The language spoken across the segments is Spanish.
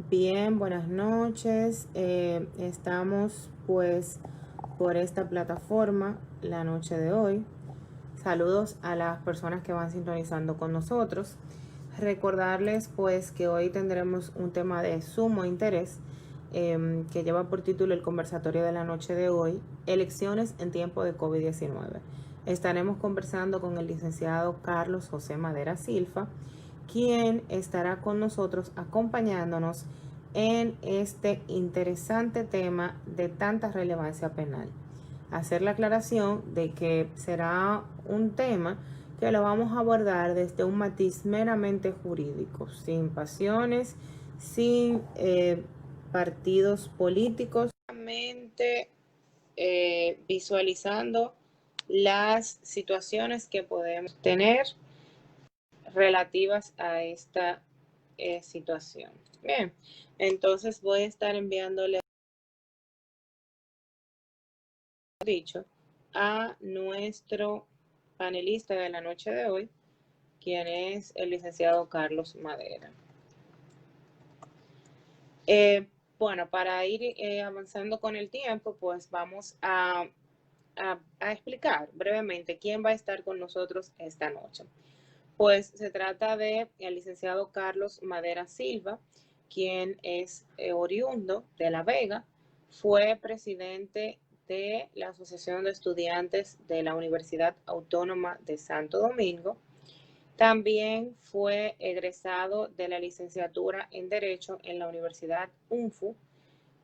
Bien, buenas noches. Estamos pues por esta plataforma la noche de hoy. Saludos a las personas que van sintonizando con nosotros. Recordarles pues que hoy tendremos un tema de sumo interés que lleva por título el conversatorio de la noche de hoy, elecciones en tiempo de COVID-19. Estaremos conversando con el licenciado Carlos José Madera Silva, quien estará con nosotros acompañándonos en este interesante tema de tanta relevancia penal. Hacer la aclaración de que será un tema que lo vamos a abordar desde un matiz meramente jurídico, sin pasiones, sin partidos políticos, solamente visualizando las situaciones que podemos tener relativas a esta situación. Bien, entonces voy a estar enviándole dicho a nuestro panelista de la noche de hoy, quien es el licenciado Carlos Madera. Bueno, para ir avanzando con el tiempo, pues vamos a explicar brevemente quién va a estar con nosotros esta noche. Pues se trata de el licenciado Carlos Madera Silva, quien es oriundo de La Vega, fue presidente de la Asociación de Estudiantes de la Universidad Autónoma de Santo Domingo. También fue egresado de la licenciatura en Derecho en la Universidad UNFU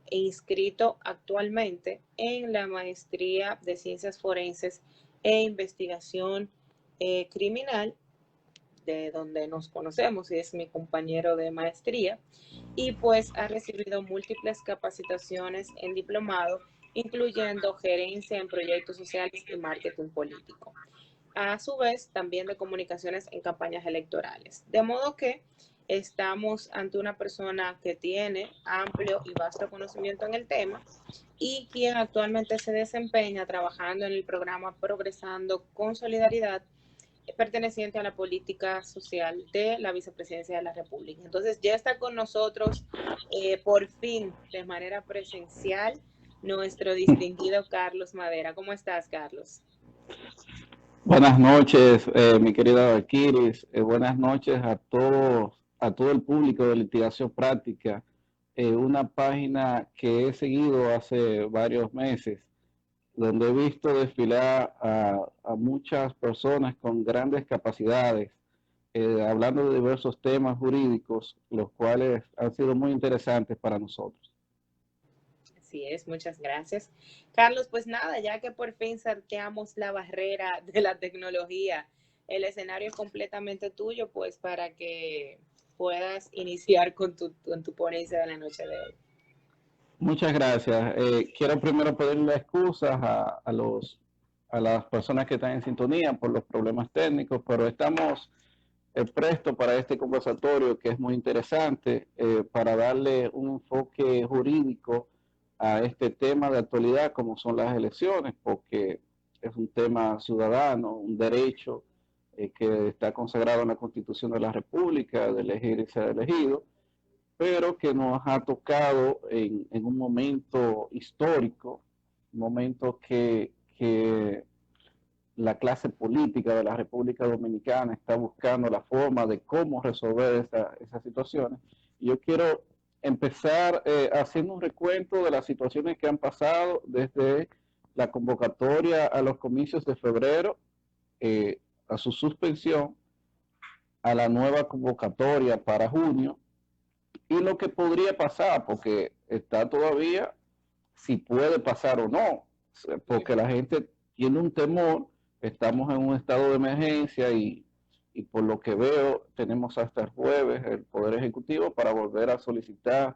e inscrito actualmente en la maestría de Ciencias Forenses e Investigación Criminal, de donde nos conocemos y es mi compañero de maestría, y pues ha recibido múltiples capacitaciones en diplomado, incluyendo gerencia en proyectos sociales y marketing político. A su vez, también de comunicaciones en campañas electorales. De modo que estamos ante una persona que tiene amplio y vasto conocimiento en el tema y quien actualmente se desempeña trabajando en el programa Progresando con Solidaridad, perteneciente a la política social de la vicepresidencia de la República. Entonces ya está con nosotros por fin de manera presencial nuestro distinguido Carlos Madera. ¿Cómo estás, Carlos? Buenas noches, mi querida Valquiris. Buenas noches a todo el público de Litigación Práctica. Una página que he seguido hace varios meses, donde he visto desfilar a muchas personas con grandes capacidades, hablando de diversos temas jurídicos, los cuales han sido muy interesantes para nosotros. Así es, muchas gracias. Carlos, pues nada, ya que por fin sorteamos la barrera de la tecnología, el escenario es completamente tuyo, pues para que puedas iniciar con tu ponencia de la noche de hoy. Muchas gracias. Quiero primero pedirle excusas a las personas que están en sintonía por los problemas técnicos, pero estamos prestos para este conversatorio que es muy interesante, para darle un enfoque jurídico a este tema de actualidad como son las elecciones, porque es un tema ciudadano, un derecho que está consagrado en la Constitución de la República, de elegir y ser elegido, pero que nos ha tocado en un momento histórico, un momento que la clase política de la República Dominicana está buscando la forma de cómo resolver esas situaciones. Y yo quiero empezar haciendo un recuento de las situaciones que han pasado desde la convocatoria a los comicios de febrero, a su suspensión, a la nueva convocatoria para junio, y lo que podría pasar, porque está todavía si puede pasar o no, porque la gente tiene un temor, estamos en un estado de emergencia y por lo que veo tenemos hasta el jueves el Poder Ejecutivo para volver a solicitar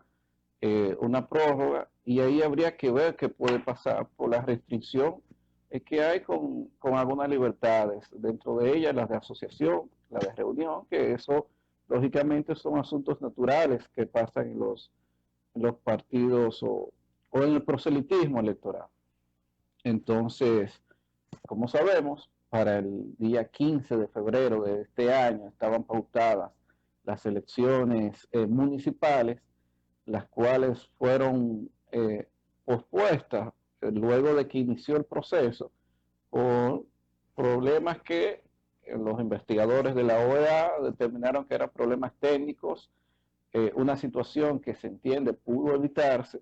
una prórroga y ahí habría que ver qué puede pasar por la restricción que hay con algunas libertades, dentro de ellas las de asociación, la de reunión, que eso lógicamente son asuntos naturales que pasan en los partidos o en el proselitismo electoral. Entonces, como sabemos, para el día 15 de febrero de este año estaban pautadas las elecciones municipales, las cuales fueron pospuestas luego de que inició el proceso por problemas que los investigadores de la OEA determinaron que eran problemas técnicos, una situación que se entiende pudo evitarse,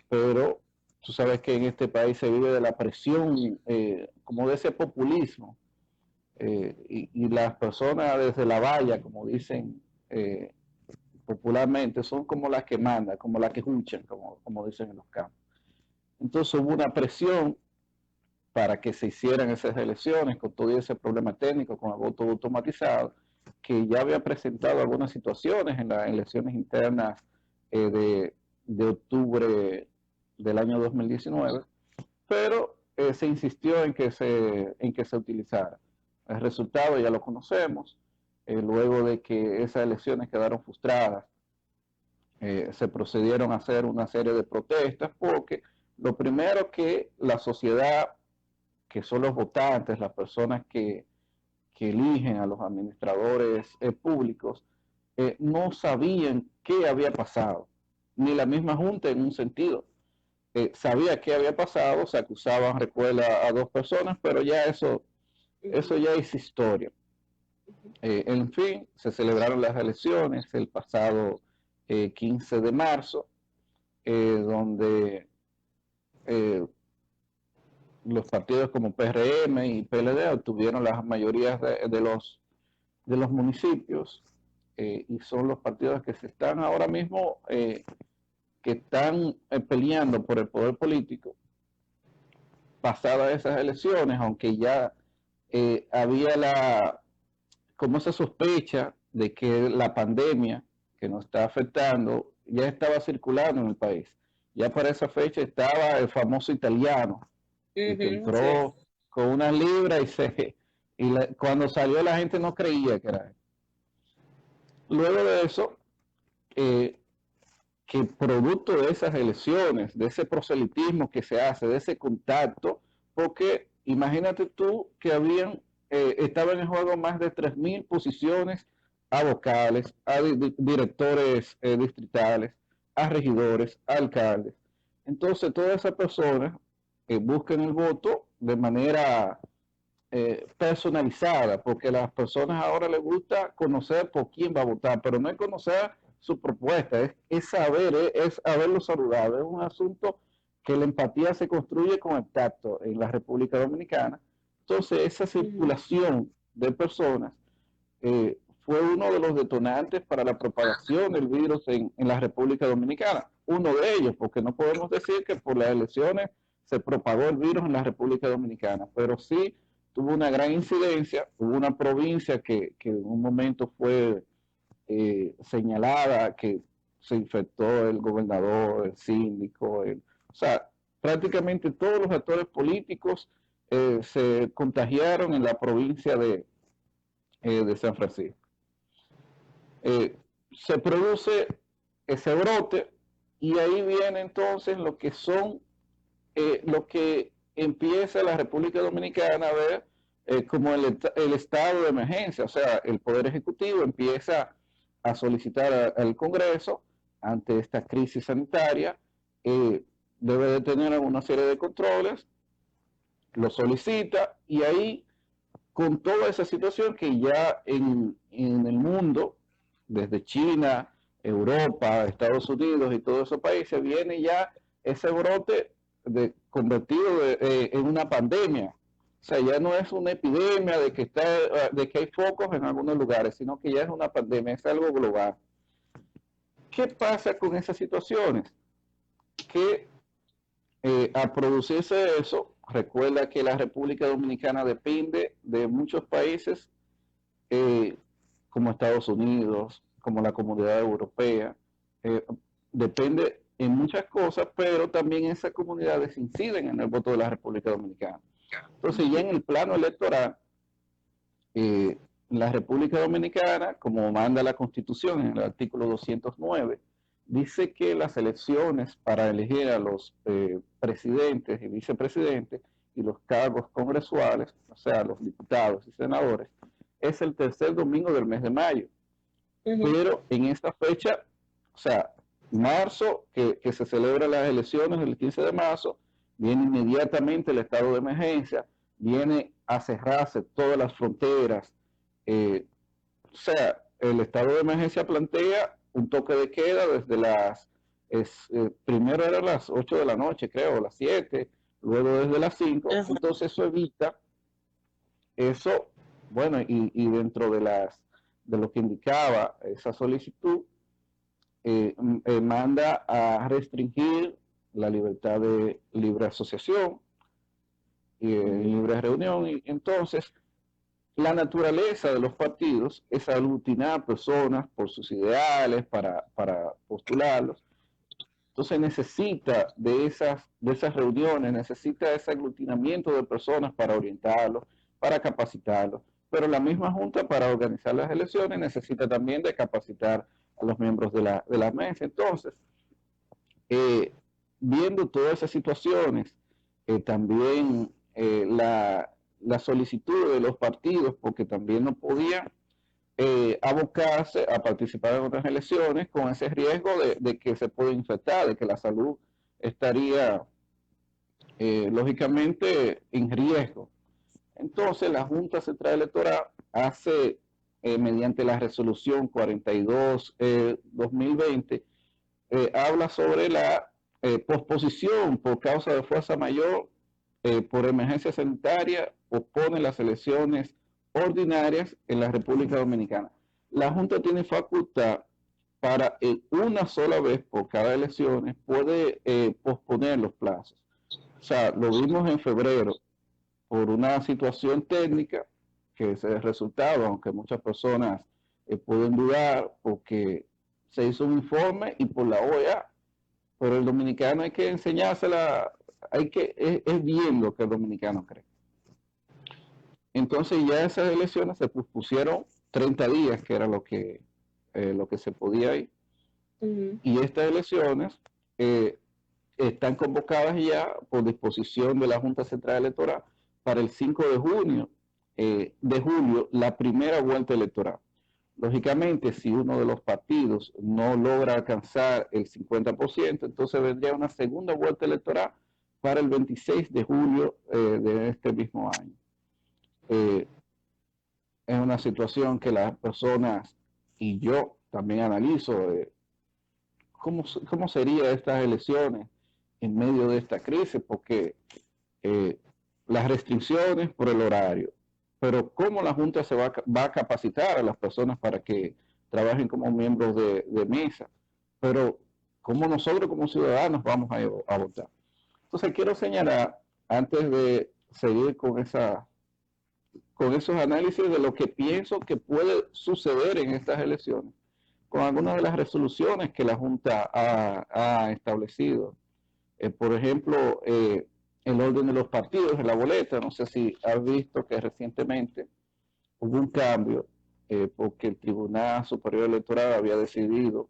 pero tú sabes que en este país se vive de la presión, como de ese populismo, y las personas desde la valla, como dicen popularmente, son como las que mandan, como las que junchan, como dicen en los campos. Entonces hubo una presión para que se hicieran esas elecciones con todo ese problema técnico, con el voto automatizado, que ya había presentado algunas situaciones en las elecciones internas de octubre del año 2019, pero se insistió en que se utilizara. El resultado ya lo conocemos, luego de que esas elecciones quedaron frustradas, se procedieron a hacer una serie de protestas, porque lo primero que la sociedad, que son los votantes, las personas que eligen a los administradores públicos, no sabían qué había pasado, ni la misma Junta en un sentido. Sabía qué había pasado, se acusaban, recuerda, a dos personas, pero ya eso ya es historia. En fin, se celebraron las elecciones el pasado 15 de marzo, donde los partidos como PRM y PLD obtuvieron las mayorías de los municipios, y son los partidos que se están ahora mismo, que están peleando por el poder político. Pasadas esas elecciones, aunque ya había como esa sospecha de que la pandemia que nos está afectando ya estaba circulando en el país. Ya para esa fecha estaba el famoso italiano, que entró con unas libras cuando salió la gente no creía que era él. Luego de eso, que producto de esas elecciones, de ese proselitismo que se hace, de ese contacto, porque imagínate tú que estaban en juego más de 3.000 posiciones a vocales, a directores distritales, a regidores, a alcaldes. Entonces todas esas personas buscan el voto de manera personalizada, porque a las personas ahora les gusta conocer por quién va a votar, pero no es conocer su propuesta, es saber, es haberlo saludado. Es un asunto que la empatía se construye con el tacto en la República Dominicana. Entonces esa circulación de personas fue uno de los detonantes para la propagación del virus en la República Dominicana. Uno de ellos, porque no podemos decir que por las elecciones se propagó el virus en la República Dominicana, pero sí tuvo una gran incidencia. Hubo una provincia que en un momento fue señalada, que se infectó el gobernador, el síndico, o sea, prácticamente todos los actores políticos se contagiaron en la provincia de San Francisco. Se produce ese brote y ahí viene entonces lo que son, lo que empieza la República Dominicana a ver como el estado de emergencia. O sea, el Poder Ejecutivo empieza a solicitar al Congreso, ante esta crisis sanitaria, debe de tener una serie de controles, lo solicita, y ahí, con toda esa situación que ya en el mundo, desde China, Europa, Estados Unidos y todos esos países, viene ya ese brote convertido en una pandemia. O sea, ya no es una epidemia de que hay focos en algunos lugares, sino que ya es una pandemia, es algo global. ¿Qué pasa con esas situaciones? Que al producirse eso, recuerda que la República Dominicana depende de muchos países, como Estados Unidos, como la Comunidad Europea, depende en muchas cosas, pero también esas comunidades inciden en el voto de la República Dominicana. Entonces, ya en el plano electoral, la República Dominicana, como manda la Constitución en el artículo 209, dice que las elecciones para elegir a los presidentes y vicepresidentes y los cargos congresuales, o sea, los diputados y senadores, es el tercer domingo del mes de mayo. Pero en esta fecha, o sea, marzo, que se celebran las elecciones el 15 de marzo, viene inmediatamente el estado de emergencia, viene a cerrarse todas las fronteras. O sea, el estado de emergencia plantea un toque de queda desde primero eran las 8 de la noche, creo, las 7, luego desde las 5. Ajá. Entonces eso evita, eso, bueno, y dentro de lo que indicaba esa solicitud, manda a restringir la libertad de libre asociación y libre reunión. Y entonces, la naturaleza de los partidos es aglutinar personas por sus ideales, para postularlos. Entonces necesita de esas reuniones, necesita ese aglutinamiento de personas para orientarlos, para capacitarlos. Pero la misma Junta, para organizar las elecciones, necesita también de capacitar a los miembros de la mesa. Entonces, viendo todas esas situaciones, también la solicitud de los partidos, porque también no podían abocarse a participar en otras elecciones con ese riesgo de que se puede infectar, de que la salud estaría lógicamente en riesgo. Entonces la Junta Central Electoral hace, mediante la resolución 42-2020, habla sobre la posposición por causa de fuerza mayor por emergencia sanitaria, pospone las elecciones ordinarias en la República Dominicana. La Junta tiene facultad para una sola vez por cada elección, puede posponer los plazos. O sea, lo vimos en febrero por una situación técnica que se resultaba, aunque muchas personas pueden dudar, porque se hizo un informe y por la OEA, pero el dominicano hay que enseñársela, es bien lo que el dominicano cree. Entonces ya esas elecciones se pospusieron 30 días, que era lo que se podía ir. Y estas elecciones están convocadas ya por disposición de la Junta Central Electoral para el 5 de julio, la primera vuelta electoral. Lógicamente, si uno de los partidos no logra alcanzar el 50%, entonces vendría una segunda vuelta electoral para el 26 de julio de este mismo año. Es una situación que las personas y yo también analizo cómo serían estas elecciones en medio de esta crisis, porque las restricciones por el horario, pero cómo la Junta se va a capacitar a las personas para que trabajen como miembros de mesa, pero cómo nosotros como ciudadanos vamos a votar. Entonces quiero señalar, antes de seguir con esos análisis de lo que pienso que puede suceder en estas elecciones, con algunas de las resoluciones que la Junta ha establecido. Por ejemplo, el orden de los partidos en la boleta. No sé si has visto que recientemente hubo un cambio porque el Tribunal Superior Electoral había decidido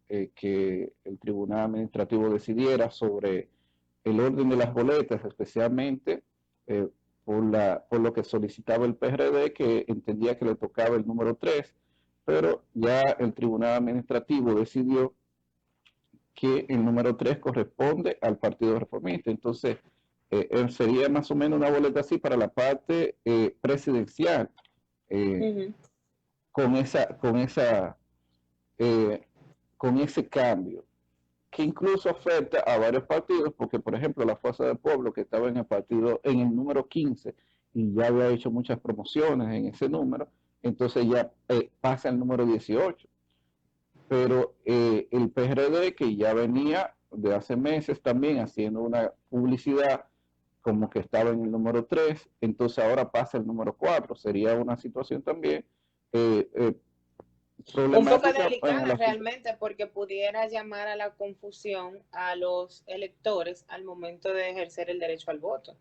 que el Tribunal Administrativo decidiera sobre el orden de las boletas, especialmente por lo que solicitaba el PRD, que entendía que le tocaba el número 3, pero ya el Tribunal Administrativo decidió que el número 3 corresponde al Partido Reformista. Entonces, sería más o menos una boleta así para la parte presidencial, con ese cambio, que incluso afecta a varios partidos, porque por ejemplo la Fuerza del Pueblo, que estaba en el número 15 y ya había hecho muchas promociones en ese número, entonces ya pasa el número 18. Pero el PRD, que ya venía de hace meses también haciendo una publicidad como que estaba en el número 3, entonces ahora pasa el número 4. Sería una situación también un poco delicada realmente, porque pudiera llamar a la confusión a los electores al momento de ejercer el derecho al voto.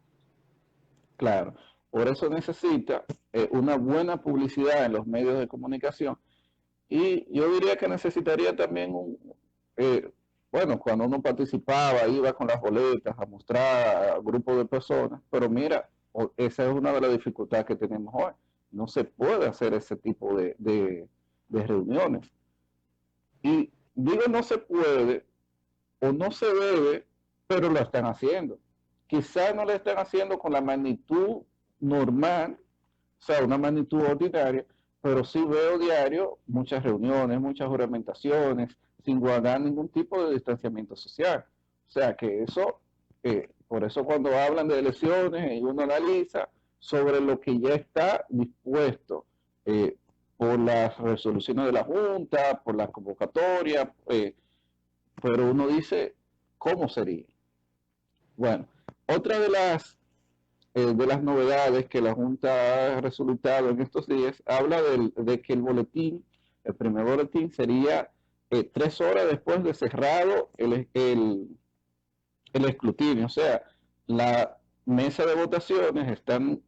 Claro, por eso necesita una buena publicidad en los medios de comunicación. Y yo diría que necesitaría también bueno, cuando uno participaba, iba con las boletas a mostrar a grupos de personas, pero mira, esa es una de las dificultades que tenemos hoy. No se puede hacer ese tipo de reuniones. Y digo no se puede o no se debe, pero lo están haciendo. Quizás no lo están haciendo con la magnitud normal, o sea, una magnitud ordinaria, pero sí veo diario muchas reuniones, muchas juramentaciones, sin guardar ningún tipo de distanciamiento social. O sea, que eso, por eso cuando hablan de elecciones y uno analiza sobre lo que ya está dispuesto por las resoluciones de la Junta, por la convocatoria, pero uno dice, ¿cómo sería? Bueno, otra de las novedades que la Junta ha resultado en estos días, habla de que el boletín, el primer boletín sería 3 horas después de cerrado el escrutinio. O sea, la mesa de votaciones están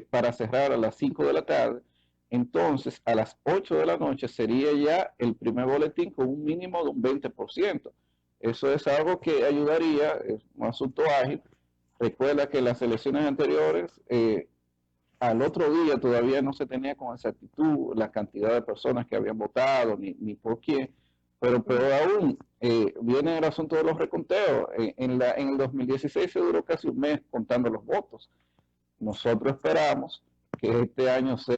para cerrar a las 5 de la tarde. Entonces, a las 8 de la noche sería ya el primer boletín con un mínimo de un 20%. Eso es algo que ayudaría, es un asunto ágil. Recuerda que las elecciones anteriores, al otro día todavía no se tenía con exactitud la cantidad de personas que habían votado, ni por quién, pero peor aún, viene el asunto de los reconteos. En el 2016 se duró casi un mes contando los votos. Nosotros esperamos que este año sea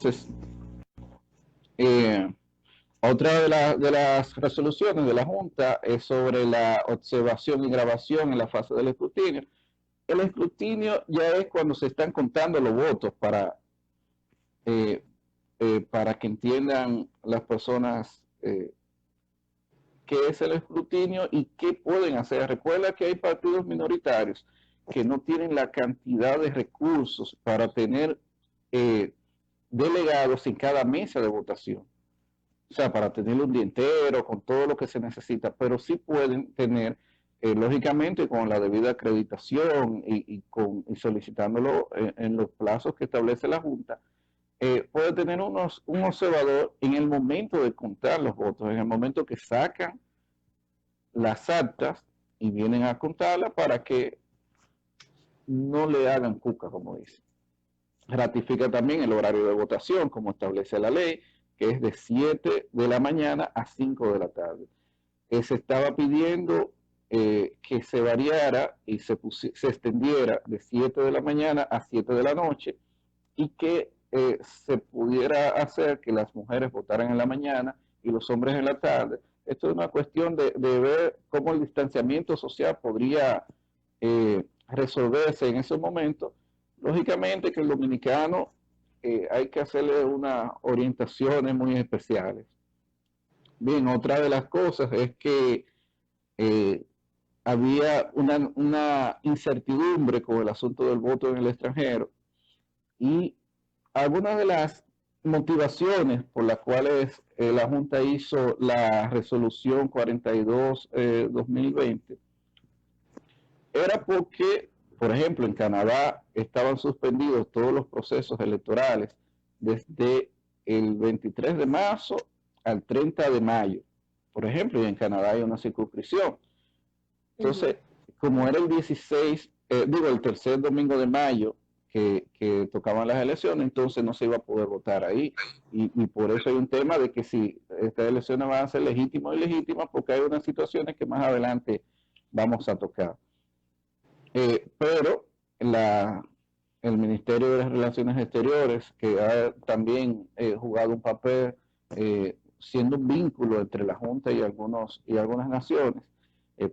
difícil. Otra de las resoluciones de la Junta es sobre la observación y grabación en la fase del escrutinio. El escrutinio ya es cuando se están contando los votos para que entiendan las personas qué es el escrutinio y qué pueden hacer. Recuerda que hay partidos minoritarios que no tienen la cantidad de recursos para tener delegados en cada mesa de votación. O sea, para tener un día entero, con todo lo que se necesita, pero sí pueden tener, lógicamente, con la debida acreditación y solicitándolo en los plazos que establece la Junta, puede tener un observador en el momento de contar los votos, en el momento que sacan las actas y vienen a contarlas para que no le hagan cuca, como dice. Ratifica también el horario de votación, como establece la ley, que es de 7 de la mañana a 5 de la tarde. Se estaba pidiendo que se variara y se extendiera de 7 de la mañana a 7 de la noche y que se pudiera hacer que las mujeres votaran en la mañana y los hombres en la tarde. Esto es una cuestión de ver cómo el distanciamiento social podría resolverse en esos momentos. Lógicamente que el dominicano hay que hacerle unas orientaciones muy especiales. Bien, otra de las cosas es que había una incertidumbre con el asunto del voto en el extranjero y algunas de las motivaciones por las cuales la Junta hizo la resolución 42-2020 era porque, por ejemplo, en Canadá estaban suspendidos todos los procesos electorales desde el 23 de marzo al 30 de mayo. Por ejemplo, y en Canadá hay una circunscripción. Entonces, como era el 16, el tercer domingo de mayo que tocaban las elecciones, entonces no se iba a poder votar ahí. Y por eso hay un tema de que si estas elecciones van a ser legítimas o ilegítimas, porque hay unas situaciones que más adelante vamos a tocar. Pero el Ministerio de las Relaciones Exteriores, que ha también jugado un papel siendo un vínculo entre la Junta y algunas naciones,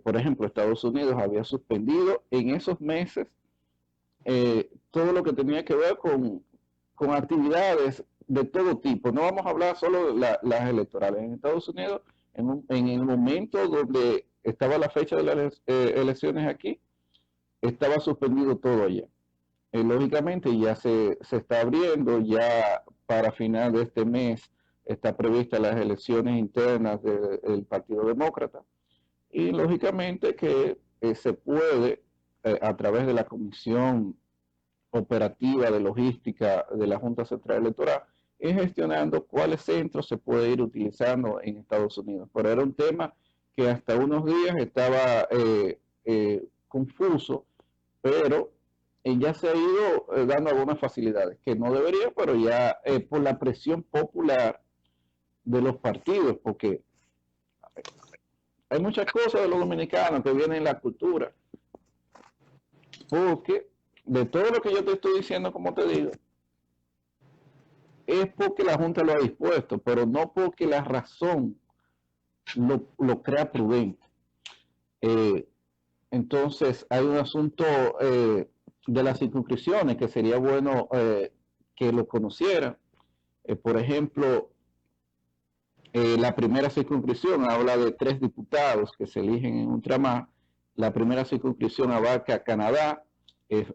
por ejemplo, Estados Unidos había suspendido en esos meses todo lo que tenía que ver con actividades de todo tipo. No vamos a hablar solo de las electorales. En Estados Unidos, en el momento donde estaba la fecha de las elecciones aquí, estaba suspendido todo allá. Lógicamente ya se está abriendo, ya para final de este mes está prevista las elecciones internas del Partido Demócrata y lógicamente que se puede a través de la Comisión Operativa de Logística de la Junta Central Electoral ir gestionando cuáles centros se puede ir utilizando en Estados Unidos. Pero era un tema que hasta unos días estaba confuso, pero ya se ha ido dando algunas facilidades, que no debería, pero ya por la presión popular de los partidos, porque hay muchas cosas de los dominicanos que vienen en la cultura, porque de todo lo que yo te estoy diciendo, como te digo, es porque la Junta lo ha dispuesto, pero no porque la razón lo crea prudente. Entonces, hay un asunto de las circunscripciones que sería bueno que lo conocieran. Por ejemplo, la primera circunscripción habla de 3 diputados que se eligen en ultramar. La primera circunscripción abarca Canadá,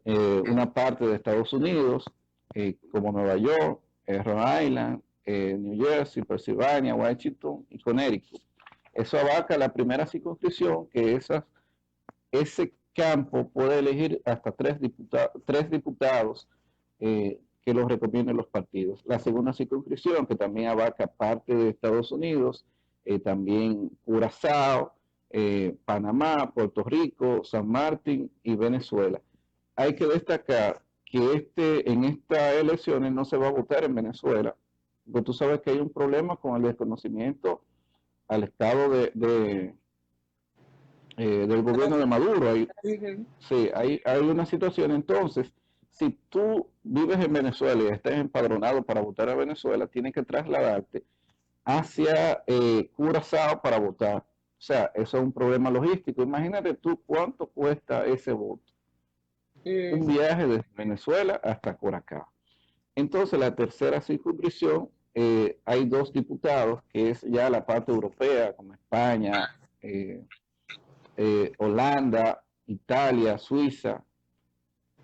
una parte de Estados Unidos, como Nueva York, Rhode Island, New Jersey, Pennsylvania, Washington y Connecticut. Eso abarca la primera circunscripción, que ese campo puede elegir hasta 3 diputados que los recomienden los partidos. La segunda circunscripción, que también abarca parte de Estados Unidos, también Curazao, Panamá, Puerto Rico, San Martín y Venezuela. Hay que destacar que en estas elecciones no se va a votar en Venezuela, porque tú sabes que hay un problema con el desconocimiento al estado del gobierno de Maduro. Sí, hay una situación. Entonces, si tú vives en Venezuela y estás empadronado para votar a Venezuela, tienes que trasladarte hacia Curazao para votar. O sea, eso es un problema logístico. Imagínate tú cuánto cuesta ese voto. Un viaje desde Venezuela hasta Curazao. Entonces, la tercera circunscripción, hay 2 diputados, que es ya la parte europea, como España, Holanda, Italia, Suiza.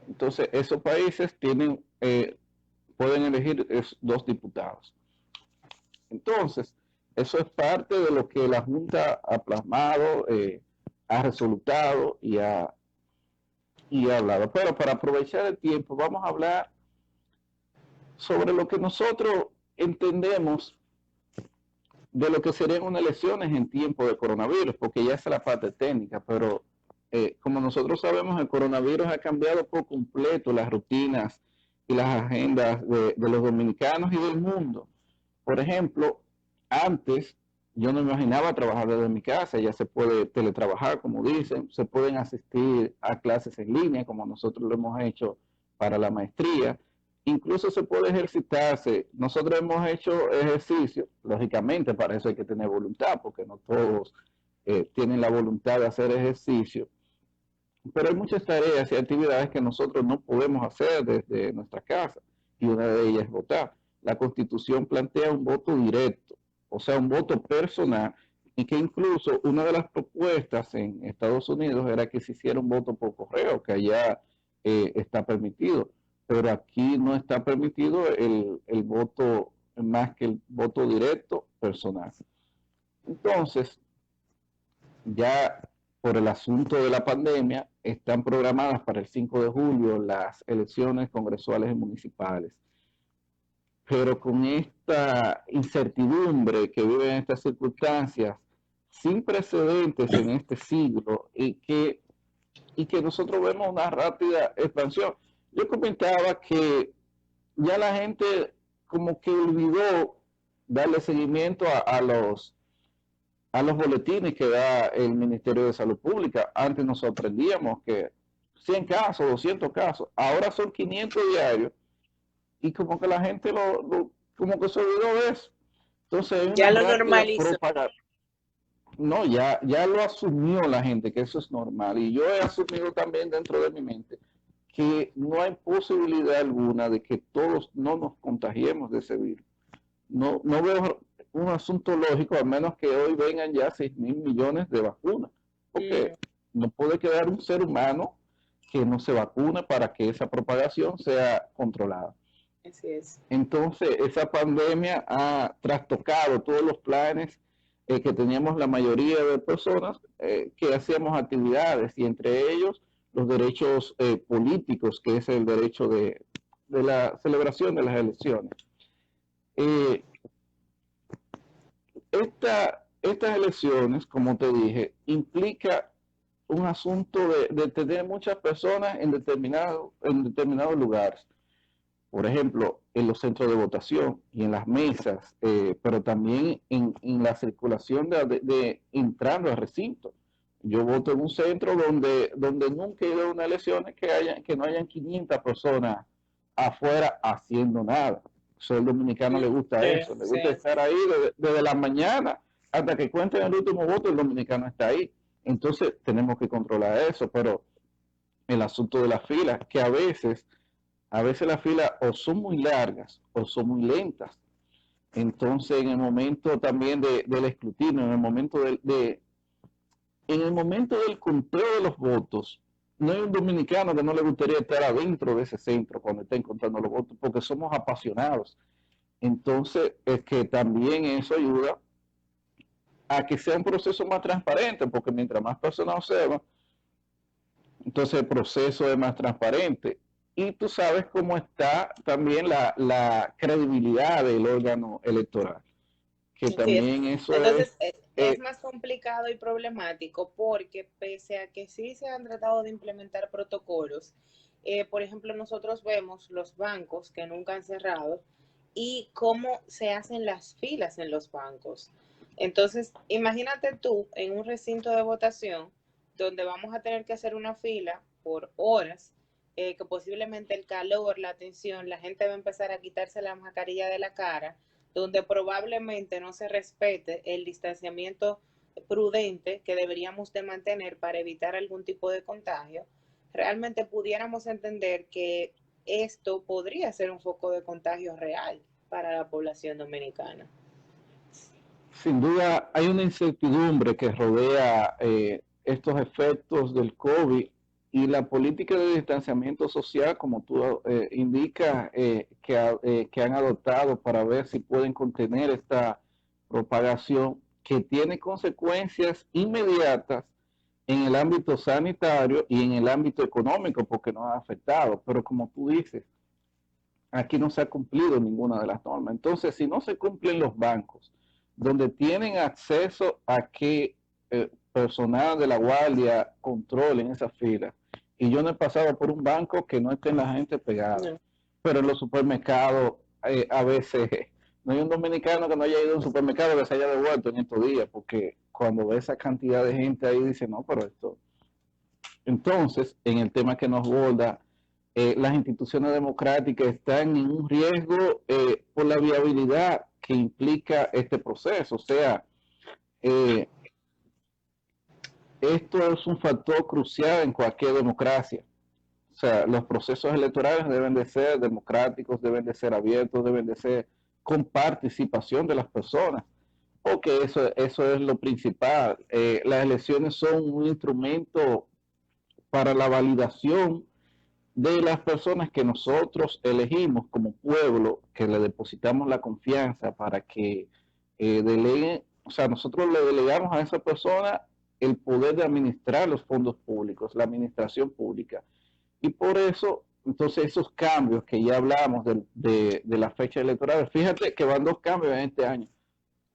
Entonces, esos países pueden elegir 2 diputados. Entonces, eso es parte de lo que la Junta ha plasmado, ha resolutado y ha hablado. Pero para aprovechar el tiempo, vamos a hablar sobre lo que nosotros entendemos de lo que serían unas elecciones en tiempo de coronavirus, porque ya es la parte técnica, pero como nosotros sabemos, el coronavirus ha cambiado por completo las rutinas y las agendas de los dominicanos y del mundo. Por ejemplo, antes yo no me imaginaba trabajar desde mi casa, ya se puede teletrabajar, como dicen, se pueden asistir a clases en línea, como nosotros lo hemos hecho para la maestría. Incluso se puede ejercitarse. Nosotros hemos hecho ejercicio, lógicamente para eso hay que tener voluntad, porque no todos tienen la voluntad de hacer ejercicio. Pero hay muchas tareas y actividades que nosotros no podemos hacer desde nuestra casa, y una de ellas es votar. La Constitución plantea un voto directo, o sea, un voto personal, y que incluso una de las propuestas en Estados Unidos era que se hiciera un voto por correo, que allá está permitido, pero aquí no está permitido el voto más que el voto directo personal. Entonces, ya por el asunto de la pandemia, están programadas para el 5 de julio las elecciones congresuales y municipales. Pero con esta incertidumbre que viven en estas circunstancias, sin precedentes en este siglo, y que nosotros vemos una rápida expansión. Yo comentaba que ya la gente como que olvidó darle seguimiento a los boletines que da el Ministerio de Salud Pública. Antes nos sorprendíamos que 100 casos, 200 casos, ahora son 500 diarios, y como que la gente como que se olvidó de eso. Entonces, ya lo normalizó. No, ya lo asumió la gente, que eso es normal, y yo he asumido también dentro de mi mente que no hay posibilidad alguna de que todos no nos contagiemos de ese virus. No veo un asunto lógico, a menos que hoy vengan ya 6.000 millones de vacunas, porque no puede quedar un ser humano que no se vacune para que esa propagación sea controlada. Así es. Entonces, esa pandemia ha trastocado todos los planes que teníamos la mayoría de personas que hacíamos actividades, y entre ellos los derechos políticos, que es el derecho de la celebración de las elecciones. Estas elecciones, como te dije, implica un asunto de tener muchas personas en determinados lugares. por ejemplo, en los centros de votación y en las mesas, pero también en la circulación de entrando al recinto. Yo voto en un centro donde nunca he ido a unas elecciones que no hayan 500 personas afuera haciendo nada. So, al dominicano le gusta Sí, eso, le sí. gusta estar ahí desde la mañana hasta que cuenten el último voto, el dominicano está ahí. Entonces tenemos que controlar eso, pero el asunto de las filas, que a veces las filas o son muy largas o son muy lentas. Entonces, en el momento también del escrutinio, en el momento del conteo de los votos, no hay un dominicano que no le gustaría estar adentro de ese centro cuando estén contando los votos, porque somos apasionados. Entonces, es que también eso ayuda a que sea un proceso más transparente, porque mientras más personas observan, entonces el proceso es más transparente. Y tú sabes cómo está también la credibilidad del órgano electoral, que Así es. también eso Entonces, es eh, más complicado y problemático porque pese a que sí se han tratado de implementar protocolos, por ejemplo, nosotros vemos los bancos que nunca han cerrado y cómo se hacen las filas en los bancos. Entonces, imagínate tú en un recinto de votación donde vamos a tener que hacer una fila por horas, que posiblemente el calor, la tensión, la gente va a empezar a quitarse la mascarilla de la cara, donde probablemente no se respete el distanciamiento prudente que deberíamos de mantener para evitar algún tipo de contagio, realmente pudiéramos entender que esto podría ser un foco de contagio real para la población dominicana. sin duda hay una incertidumbre que rodea estos efectos del COVID y la política de distanciamiento social, como tú indicas, que han adoptado para ver si pueden contener esta propagación que tiene consecuencias inmediatas en el ámbito sanitario y en el ámbito económico, porque nos ha afectado. Pero como tú dices, aquí no se ha cumplido ninguna de las normas. Entonces, si no se cumplen los bancos, donde tienen acceso a que personal de la guardia controlen esa fila, y yo no he pasado por un banco que no esté la gente pegada, No. pero en los supermercados a veces no hay un dominicano que no haya ido a un supermercado que se haya devuelto en estos días, porque cuando ve esa cantidad de gente ahí dice, no, pero esto. Entonces, en el tema que nos borda, las instituciones democráticas están en un riesgo por la viabilidad que implica este proceso. O sea, eh, esto es un factor crucial en cualquier democracia. O sea, los procesos electorales deben de ser democráticos, deben de ser abiertos, deben de ser con participación de las personas, porque eso es lo principal. Las elecciones son un instrumento para la validación de las personas que nosotros elegimos como pueblo, que le depositamos la confianza para que deleguen, o sea, nosotros le delegamos a esa persona el poder de administrar los fondos públicos, la administración pública. Y por eso, entonces, esos cambios que ya hablamos de la fecha electoral, fíjate que van dos cambios en este año.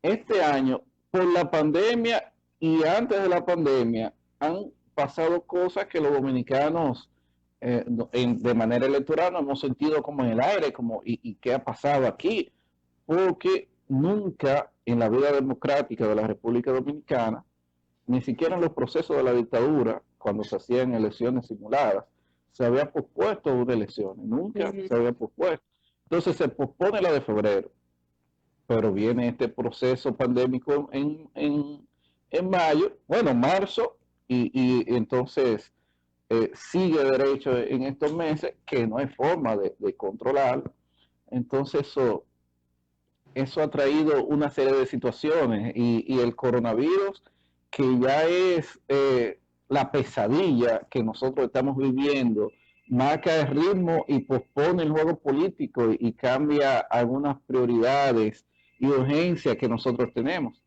Este año, por la pandemia y antes de la pandemia, han pasado cosas que los dominicanos de manera electoral no hemos sentido como en el aire, y qué ha pasado aquí, porque nunca en la vida democrática de la República Dominicana, ni siquiera en los procesos de la dictadura, cuando se hacían elecciones simuladas, se había pospuesto una elección, nunca Ujú. se había pospuesto. Entonces se pospone la de febrero, pero viene este proceso pandémico en mayo, bueno, marzo, y entonces sigue derecho en estos meses que no hay forma de controlarlo. Entonces eso ha traído una serie de situaciones y el coronavirus, que ya es la pesadilla que nosotros estamos viviendo, marca el ritmo y pospone el juego político y cambia algunas prioridades y urgencias que nosotros tenemos.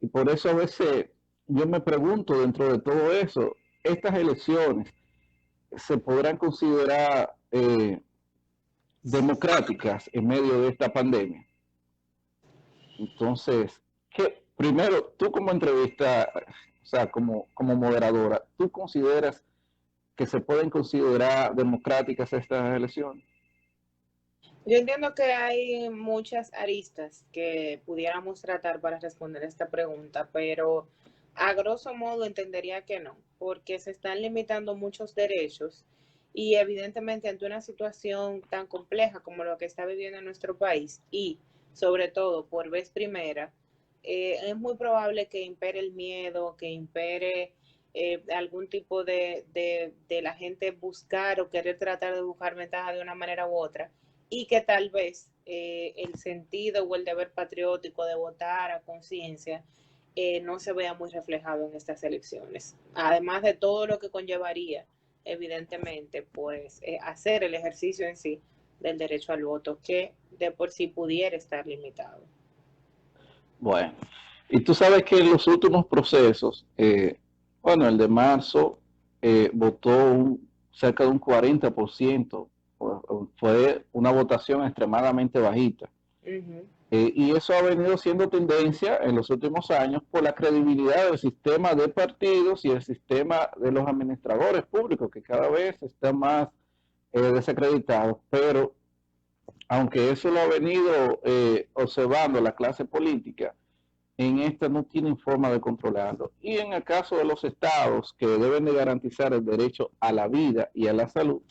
Y por eso a veces yo me pregunto, dentro de todo eso, estas elecciones se podrán considerar democráticas en medio de esta pandemia. Entonces, primero, tú como entrevista, o sea, como moderadora, ¿tú consideras que se pueden considerar democráticas estas elecciones? Yo entiendo que hay muchas aristas que pudiéramos tratar para responder esta pregunta, pero a grosso modo entendería que no, porque se están limitando muchos derechos y evidentemente ante una situación tan compleja como lo que está viviendo en nuestro país y sobre todo por vez primera, es muy probable que impere el miedo, que impere algún tipo de la gente buscar o querer tratar de buscar ventaja de una manera u otra y que tal vez el sentido o el deber patriótico de votar a conciencia no se vea muy reflejado en estas elecciones. Además de todo lo que conllevaría, evidentemente, pues hacer el ejercicio en sí del derecho al voto, que de por sí pudiera estar limitado. Bueno, y tú sabes que en los últimos procesos, bueno, el de marzo votó cerca de un 40%, fue una votación extremadamente bajita. Ujú. Y eso ha venido siendo tendencia en los últimos años por la credibilidad del sistema de partidos y el sistema de los administradores públicos, que cada vez está más desacreditado. Pero aunque eso lo ha venido observando la clase política, en esta no tienen forma de controlarlo. Y en el caso de los estados que deben de garantizar el derecho a la vida y a la salud,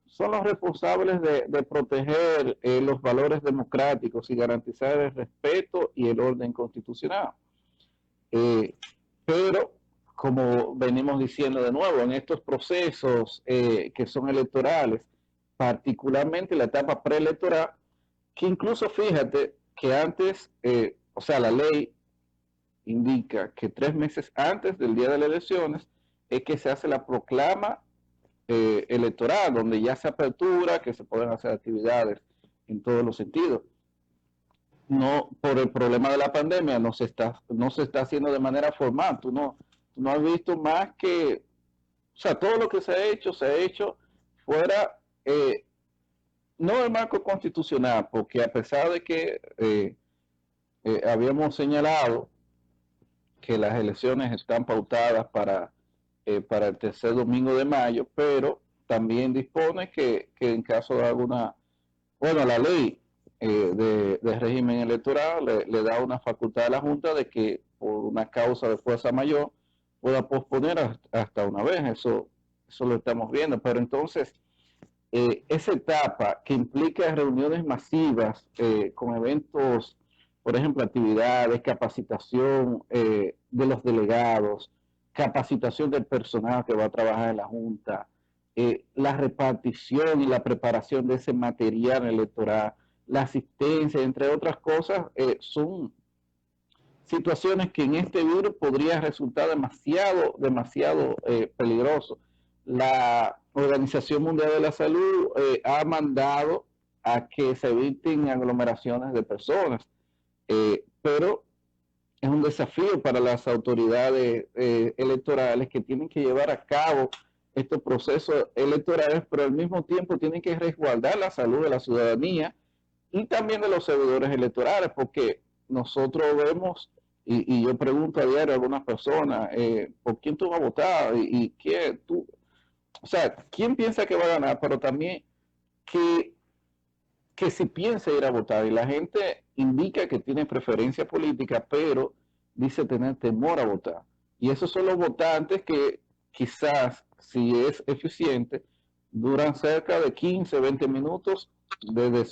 son los responsables de proteger los valores democráticos y garantizar el respeto y el orden constitucional. Eh, pero, como venimos diciendo de nuevo, en estos procesos que son electorales, particularmente la etapa preelectoral, que incluso fíjate que antes, o sea, la ley indica que 3 meses antes del día de las elecciones es que se hace la proclama electoral, donde ya se apertura, que se pueden hacer actividades en todos los sentidos. No, por el problema de la pandemia, no se está haciendo de manera formal. Tú no has visto más que, o sea, todo lo que se ha hecho fuera, no del marco constitucional, porque a pesar de que habíamos señalado que las elecciones están pautadas para el tercer domingo de mayo, pero también dispone que en caso de alguna, bueno, la ley de régimen electoral le da una facultad a la Junta de que por una causa de fuerza mayor pueda posponer hasta una vez, eso lo estamos viendo, pero entonces esa etapa que implica reuniones masivas con eventos, por ejemplo, actividades, capacitación de los delegados, capacitación del personal que va a trabajar en la Junta, la repartición y la preparación de ese material electoral, la asistencia, entre otras cosas, son situaciones que en este virus podría resultar demasiado peligroso. La Organización Mundial de la Salud ha mandado a que se eviten aglomeraciones de personas, pero es un desafío para las autoridades electorales que tienen que llevar a cabo estos procesos electorales, pero al mismo tiempo tienen que resguardar la salud de la ciudadanía y también de los servidores electorales, porque nosotros vemos, y yo pregunto a diario a algunas personas, ¿por quién tú vas a votar? ¿Y qué tú? O sea, ¿quién piensa que va a ganar? Pero también que, que si piensa ir a votar, y la gente indica que tiene preferencia política, pero dice tener temor a votar. Y esos son los votantes que quizás, si es eficiente, duran cerca de 15, 20 minutos desde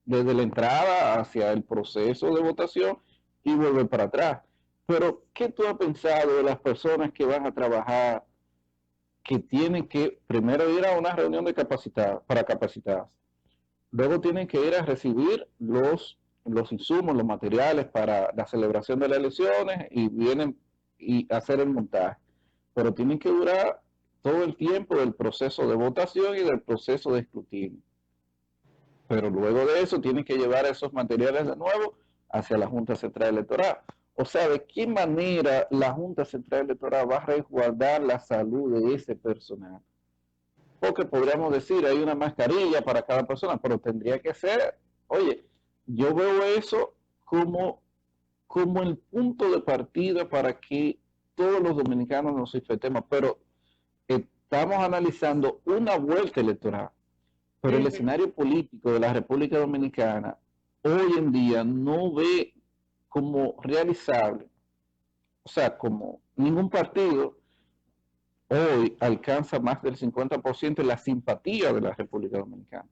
desde la entrada hacia el proceso de votación y volver para atrás. Pero, ¿qué tú has pensado de las personas que van a trabajar, que tienen que primero ir a una reunión de para capacitarse? Luego tienen que ir a recibir los insumos, los materiales para la celebración de las elecciones y vienen y hacer el montaje. Pero tienen que durar todo el tiempo del proceso de votación y del proceso de escrutinio. Pero luego de eso tienen que llevar esos materiales de nuevo hacia la Junta Central Electoral. O sea, ¿de qué manera la Junta Central Electoral va a resguardar la salud de ese personal? Porque podríamos decir, hay una mascarilla para cada persona, pero tendría que ser, oye, yo veo eso como el punto de partida para que todos los dominicanos nos infectemos, pero estamos analizando una vuelta electoral. pero el Ujú. escenario político de la República Dominicana hoy en día no ve como realizable, o sea, como ningún partido hoy alcanza más del 50% de la simpatía de la República Dominicana.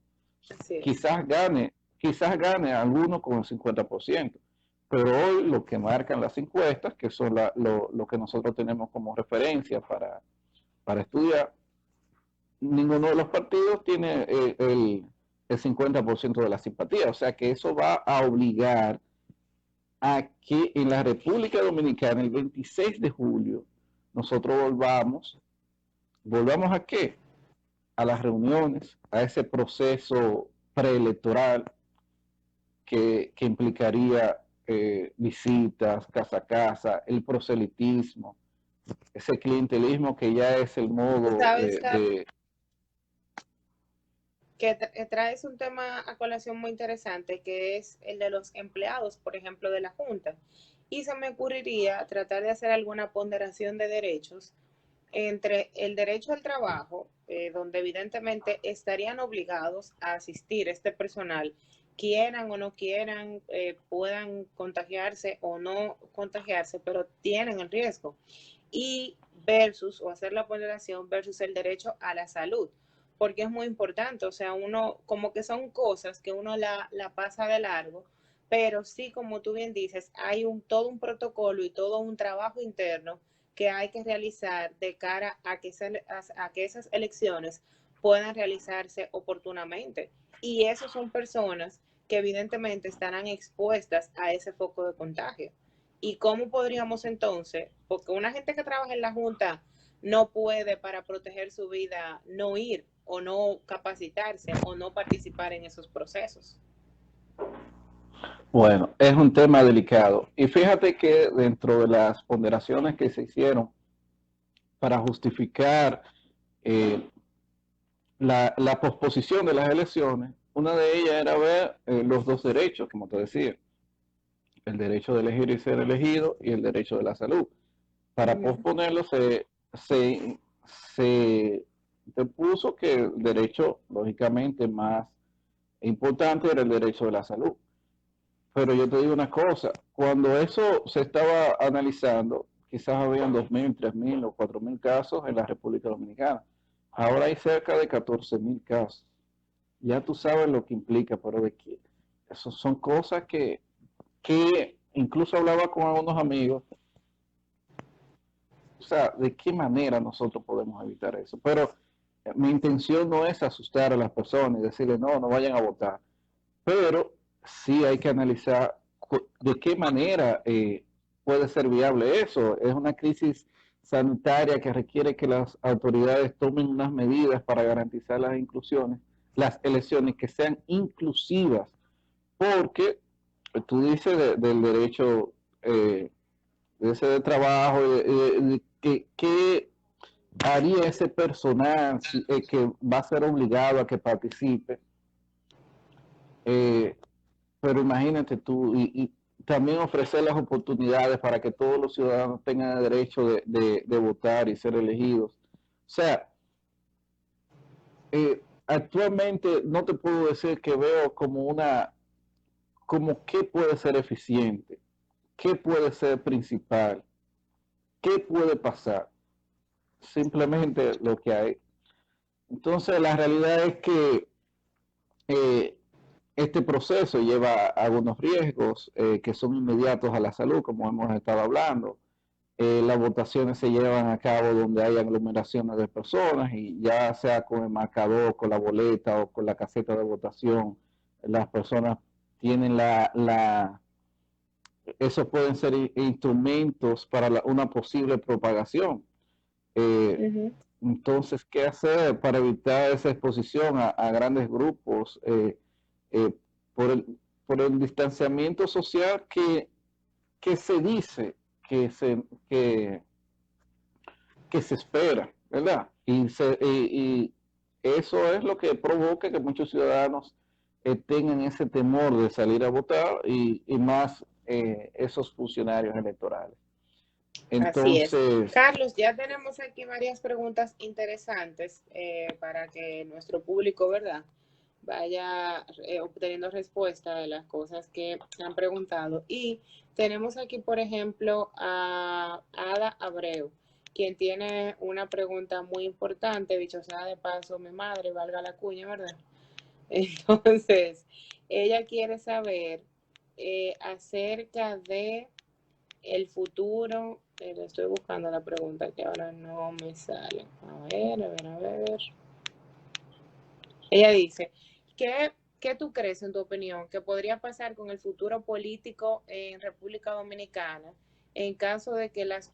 Así es. Quizás gane alguno con el 50%, pero hoy lo que marcan las encuestas, que son lo que nosotros tenemos como referencia para estudiar, ninguno de los partidos tiene el 50% de la simpatía, o sea que eso va a obligar a que en la República Dominicana el 26 de julio nosotros volvamos ¿a qué? A las reuniones, a ese proceso preelectoral que implicaría visitas casa a casa, el proselitismo, ese clientelismo que ya es el Tú modo sabes, Carlos, que traes un tema a colación muy interesante, que es el de los empleados, por ejemplo, de la Junta. Y se me ocurriría tratar de hacer alguna ponderación de derechos entre el derecho al trabajo, donde evidentemente estarían obligados a asistir este personal, quieran o no quieran, puedan contagiarse o no contagiarse, pero tienen el riesgo. Y versus, o hacer la ponderación versus el derecho a la salud, porque es muy importante, o sea, uno como que son cosas que uno la pasa de largo, pero sí, como tú bien dices, hay todo un protocolo y todo un trabajo interno que hay que realizar de cara a que esas elecciones puedan realizarse oportunamente. Y esas son personas que evidentemente estarán expuestas a ese foco de contagio. ¿Y cómo podríamos entonces? Porque una gente que trabaja en la Junta no puede, para proteger su vida, no ir o no capacitarse o no participar en esos procesos. bueno, es un tema delicado. Y fíjate que dentro de las ponderaciones que se hicieron para justificar eh, la posposición de las elecciones, una de ellas era ver los dos derechos, como te decía, el derecho de elegir y ser elegido y el derecho de la salud. Para Ujú. posponerlo se, se puso que el derecho, lógicamente, más importante era el derecho de la salud. Pero yo te digo una cosa, cuando eso se estaba analizando, quizás habían 2.000, 3.000 o 4.000 casos en la República Dominicana. Ahora hay cerca de 14.000 casos. Ya tú sabes lo que implica, pero de que eso son cosas que incluso hablaba con algunos amigos, o sea, de qué manera nosotros podemos evitar eso. Pero mi intención no es asustar a las personas y decirles, no, no vayan a votar, pero sí hay que analizar de qué manera puede ser viable eso. Es una crisis sanitaria que requiere que las autoridades tomen unas medidas para garantizar las inclusiones, las elecciones que sean inclusivas, porque tú dices del derecho de ese de trabajo, que haría ese personal que va a ser obligado a que participe. Eh, pero imagínate tú, y también ofrecer las oportunidades para que todos los ciudadanos tengan el derecho de votar y ser elegidos. O sea, actualmente no te puedo decir que veo como qué puede ser eficiente, qué puede ser principal, qué puede pasar. Simplemente lo que hay. Entonces, la realidad es que eh, este proceso lleva algunos riesgos que son inmediatos a la salud, como hemos estado hablando. Las votaciones se llevan a cabo donde hay aglomeraciones de personas y ya sea con el marcador, con la boleta o con la caseta de votación, las personas tienen esos pueden ser instrumentos para una posible propagación. Eh, Ujú. entonces, ¿qué hacer para evitar esa exposición a grandes grupos eh, por, el, por el distanciamiento social que se dice que se, que, que se espera, ¿verdad? Y eso es lo que provoca que muchos ciudadanos tengan ese temor de salir a votar y más esos funcionarios electorales. Así es. Entonces, Carlos, ya tenemos aquí varias preguntas interesantes para que nuestro público, ¿verdad? vaya obteniendo respuesta de las cosas que han preguntado. Y tenemos aquí, por ejemplo, a Ada Abreu, quien tiene una pregunta muy importante, dicho sea de paso, mi madre, valga la cuña, ¿verdad? Entonces, ella quiere saber acerca de el futuro. Le estoy buscando la pregunta que ahora no me sale. A ver, a ver, a ver. Ella dice, ¿qué tú crees, en tu opinión, que podría pasar con el futuro político en República Dominicana en caso de que las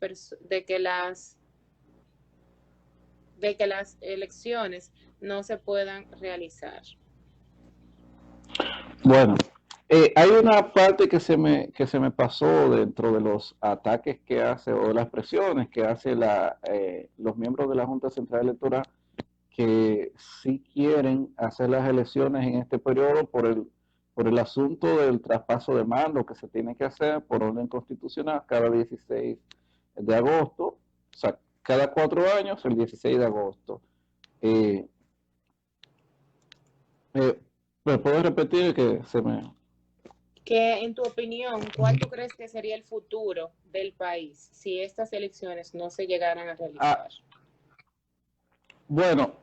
elecciones no se puedan realizar? Bueno, hay una parte que se me pasó dentro de los ataques que hace o las presiones que hace los miembros de la Junta Central Electoral, que sí quieren hacer las elecciones en este periodo por el asunto del traspaso de mando que se tiene que hacer por orden constitucional cada 16 de agosto, o sea, cada 4 años, el 16 de agosto. Eh, ¿Me puedo repetir que se me... Que en tu opinión, ¿cuál tú crees que sería el futuro del país si estas elecciones no se llegaran a Ah, realizar? bueno,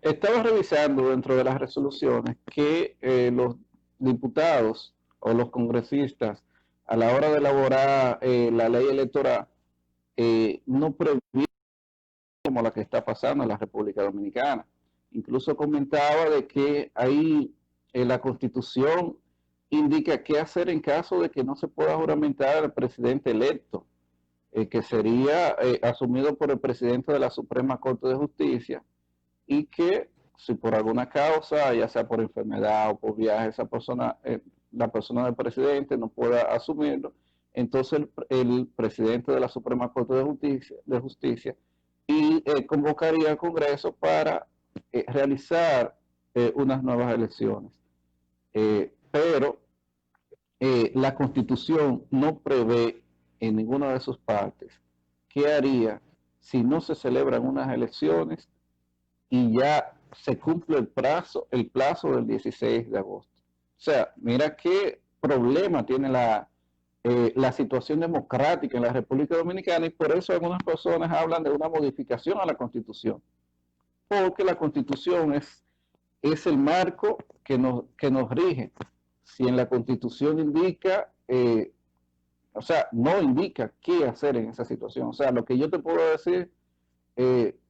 estaba revisando dentro de las resoluciones que los diputados o los congresistas a la hora de elaborar la ley electoral no previenen como la que está pasando en la República Dominicana. Incluso comentaba de que ahí la Constitución indica qué hacer en caso de que no se pueda juramentar al presidente electo, que sería asumido por el presidente de la Suprema Corte de Justicia, y que si por alguna causa, ya sea por enfermedad o por viaje, la persona del presidente no pueda asumirlo, entonces el presidente de la Suprema Corte de Justicia y convocaría al Congreso para realizar unas nuevas elecciones. Pero la Constitución no prevé en ninguna de sus partes qué haría si no se celebran unas elecciones y ya se cumple el plazo del 16 de agosto. O sea, mira qué problema tiene la situación democrática en la República Dominicana, y por eso algunas personas hablan de una modificación a la Constitución, porque la Constitución es el marco que nos rige. Si en la Constitución indica, o sea, no indica qué hacer en esa situación. O sea, lo que yo te puedo decir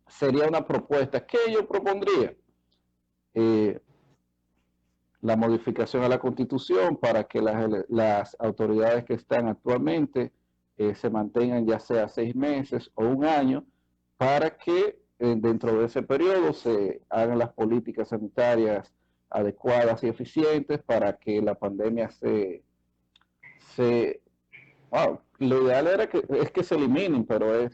sería una propuesta. ¿Qué yo propondría? Eh, la modificación a la Constitución para que las autoridades que están actualmente se mantengan ya sea 6 meses o un año, para que dentro de ese periodo se hagan las políticas sanitarias adecuadas y eficientes para que la pandemia wow, lo ideal es que se eliminen, pero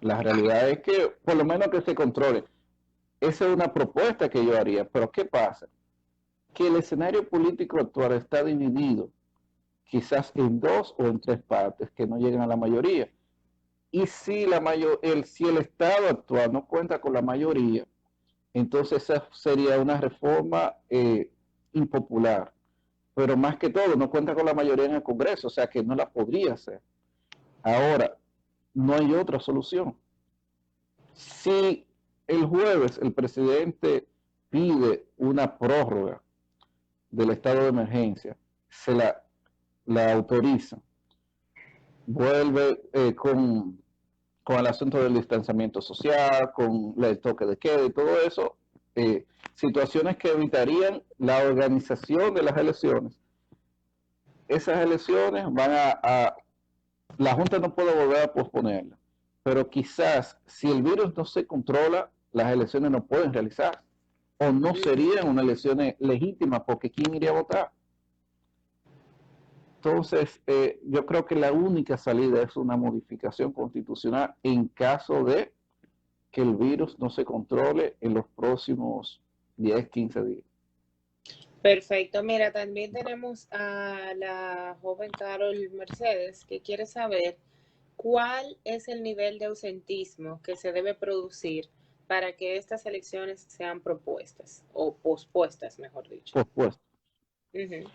la realidad es que por lo menos que se controle. Esa es una propuesta que yo haría, pero ¿qué pasa? Que el escenario político actual está dividido quizás en 2 o en 3 partes que no llegan a la mayoría. Y si el Estado actual no cuenta con la mayoría, entonces esa sería una reforma impopular. Pero más que todo, no cuenta con la mayoría en el Congreso, o sea que no la podría hacer. Ahora, no hay otra solución. Si el jueves el presidente pide una prórroga del estado de emergencia, la autoriza, vuelve con el asunto del distanciamiento social, con el toque de queda y todo eso, situaciones que evitarían la organización de las elecciones. Esas elecciones la Junta no puede volver a posponerlas, pero quizás si el virus no se controla, las elecciones no pueden realizar o no serían unas elecciones legítimas, porque ¿quién iría a votar? Entonces, yo creo que la única salida es una modificación constitucional en caso de que el virus no se controle en los próximos 10, 15 días. Perfecto. Mira, también tenemos a la joven Carol Mercedes, que quiere saber cuál es el nivel de ausentismo que se debe producir para que estas elecciones sean propuestas o pospuestas, mejor dicho? Pospuesto. Ujú.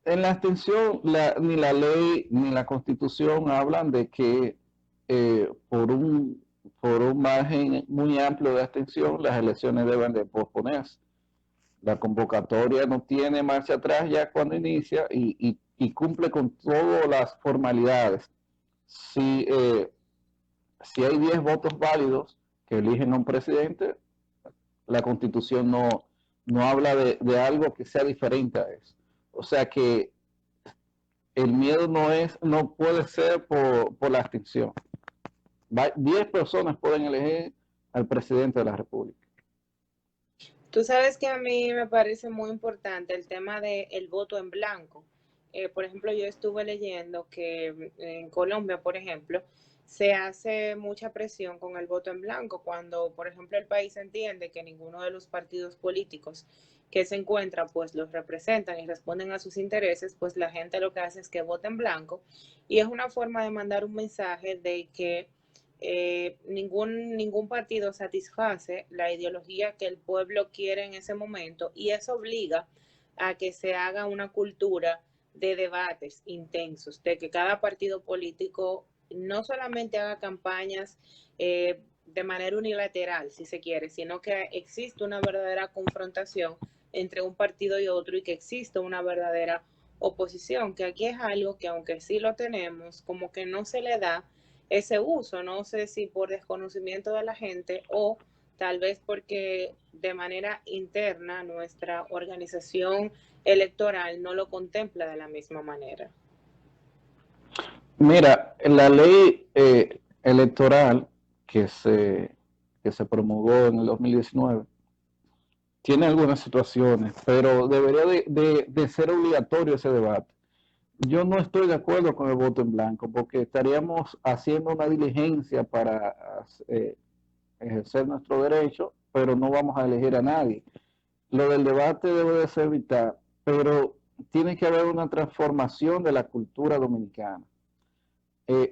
En la abstención, ni la ley ni la constitución hablan de que por un margen muy amplio de abstención las elecciones deben de posponerse. La convocatoria no tiene marcha atrás ya cuando inicia y cumple con todas las formalidades. Si hay 10 votos válidos que eligen a un presidente, la constitución no habla de algo que sea diferente a eso. O sea que el miedo no puede ser por la abstención. 10 personas pueden elegir al presidente de la República. Tú sabes que a mí me parece muy importante el tema del voto en blanco. Por ejemplo, yo estuve leyendo que en Colombia, por ejemplo, se hace mucha presión con el voto en blanco cuando, por ejemplo, el país entiende que ninguno de los partidos políticos que se encuentran, pues los representan y responden a sus intereses, pues la gente lo que hace es que vote en blanco y es una forma de mandar un mensaje de que ningún partido satisface la ideología que el pueblo quiere en ese momento y eso obliga a que se haga una cultura de debates intensos, de que cada partido político no solamente haga campañas de manera unilateral, si se quiere, sino que existe una verdadera confrontación entre un partido y otro y que existe una verdadera oposición, que aquí es algo que aunque sí lo tenemos, como que no se le da ese uso, no sé si por desconocimiento de la gente o tal vez porque de manera interna nuestra organización electoral no lo contempla de la misma manera. Mira, la ley electoral que se promulgó en el 2019 tiene algunas situaciones, pero debería de ser obligatorio ese debate. Yo no estoy de acuerdo con el voto en blanco porque estaríamos haciendo una diligencia para ejercer nuestro derecho, pero no vamos a elegir a nadie. Lo del debate debe de ser vital, pero tiene que haber una transformación de la cultura dominicana.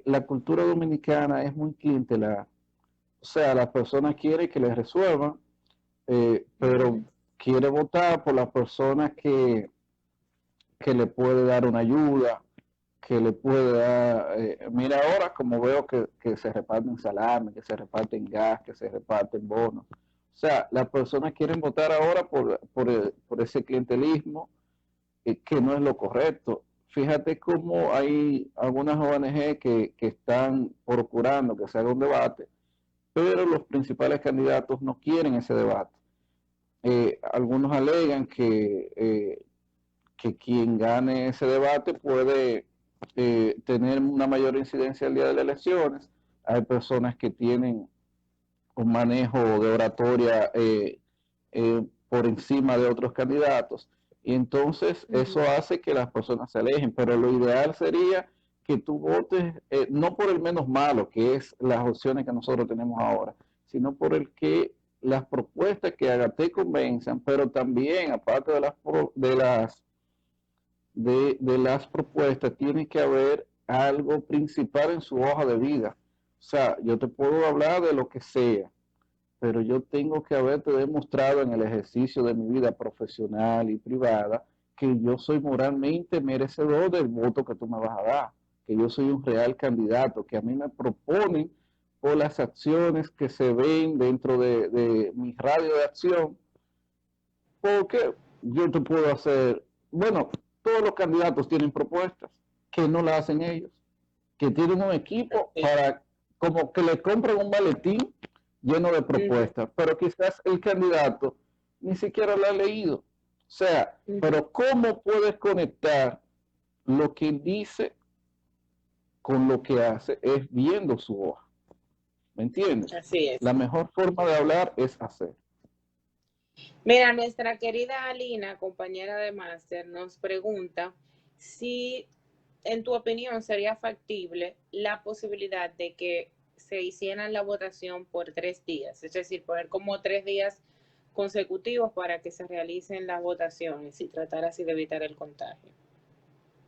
La cultura dominicana es muy clientelar. O sea, las personas quieren que les resuelvan, pero quiere votar por las personas que le puede dar una ayuda, que le puede dar, mira ahora como veo que se reparten salami, que se reparten gas, que se reparten bonos. O sea, las personas quieren votar ahora por ese clientelismo que no es lo correcto. Fíjate cómo hay algunas ONG que están procurando que se haga un debate, pero los principales candidatos no quieren ese debate. Algunos alegan que quien gane ese debate puede tener una mayor incidencia el día de las elecciones. Hay personas que tienen un manejo de oratoria por encima de otros candidatos y entonces eso hace que las personas se alejen, pero lo ideal sería que tú votes no por el menos malo, que es las opciones que nosotros tenemos ahora, sino por el que las propuestas que haga te convenzan, pero también aparte de las propuestas tiene que haber algo principal en su hoja de vida. O sea, yo te puedo hablar de lo que sea, pero yo tengo que haberte demostrado en el ejercicio de mi vida profesional y privada que yo soy moralmente merecedor del voto que tú me vas a dar, que yo soy un real candidato, que a mí me proponen por las acciones que se ven dentro de mi radio de acción, porque yo te puedo hacer, bueno, todos los candidatos tienen propuestas que no las hacen ellos, que tienen un equipo para como que le compren un maletín lleno de propuestas, pero quizás el candidato ni siquiera lo ha leído. O sea, pero ¿cómo puedes conectar lo que dice con lo que hace? Es viendo su hoja. ¿Me entiendes? Así es. La mejor forma de hablar es hacer. Mira, nuestra querida Alina, compañera de máster, nos pregunta si, en tu opinión, sería factible la posibilidad de que se hiciera la votación por 3 días, es decir, poner como 3 días consecutivos para que se realicen las votaciones y tratar así de evitar el contagio.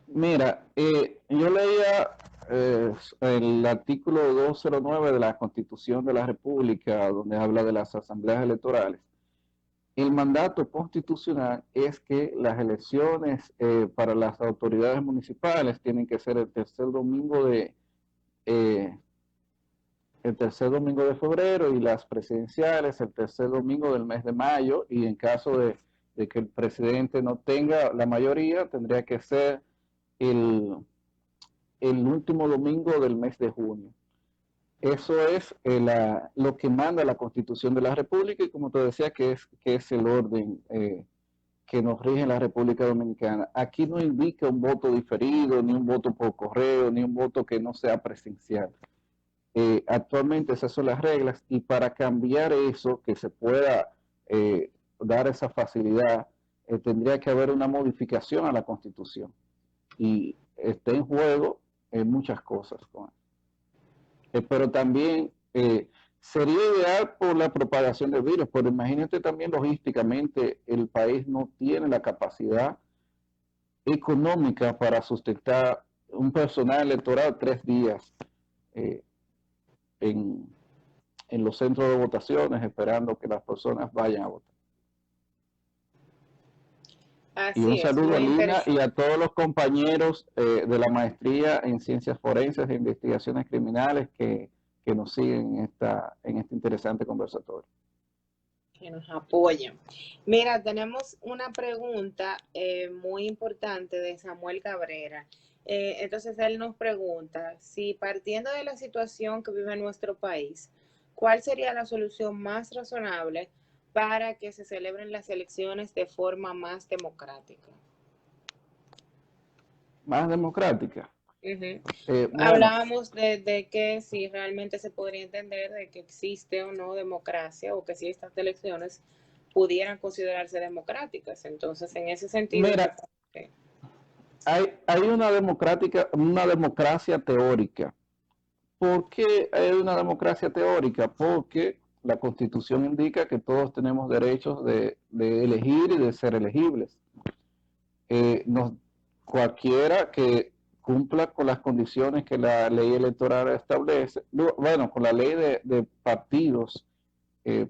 Mira, yo leía el artículo 209 de la Constitución de la República, donde habla de las asambleas electorales, el mandato constitucional es que las elecciones para las autoridades municipales tienen que ser eh, el tercer domingo de febrero, y las presidenciales el tercer domingo del mes de mayo, y en caso de que el presidente no tenga la mayoría, tendría que ser el, el último domingo del mes de junio. Eso es lo que manda la Constitución de la República, y como te decía, que es el orden que nos rige en la República Dominicana. Aquí no indica un voto diferido, ni un voto por correo, ni un voto que no sea presencial. Actualmente esas son las reglas, y para cambiar eso, que se pueda dar esa facilidad, tendría que haber una modificación a la Constitución, y está en juego muchas cosas con eso. Pero también sería ideal por la propagación del virus, pero imagínate también logísticamente, el país no tiene la capacidad económica para sustentar un personal electoral 3 días eh, en, en los centros de votaciones, esperando que las personas vayan a votar. Y un Así es, saludo a muy Lina y interesante. a todos los compañeros de la maestría en ciencias forenses e investigaciones criminales que nos siguen en este interesante conversatorio. Que nos apoyan. Mira, tenemos una pregunta muy importante de Samuel Cabrera. Entonces él nos pregunta si, partiendo de la situación que vive nuestro país, ¿cuál sería la solución más razonable para que se celebren las elecciones de forma más democrática? Más democrática. Uh-huh. Bueno, Hablábamos de que si realmente se podría entender de que existe o no democracia, o que si estas elecciones pudieran considerarse democráticas. Entonces, en ese sentido, mira, hay una democracia teórica. ¿Por qué hay una democracia teórica? Porque la Constitución indica que todos tenemos derechos de elegir y de ser elegibles. Nos, cualquiera que cumpla con las condiciones que la ley electoral establece, bueno, con la ley de partidos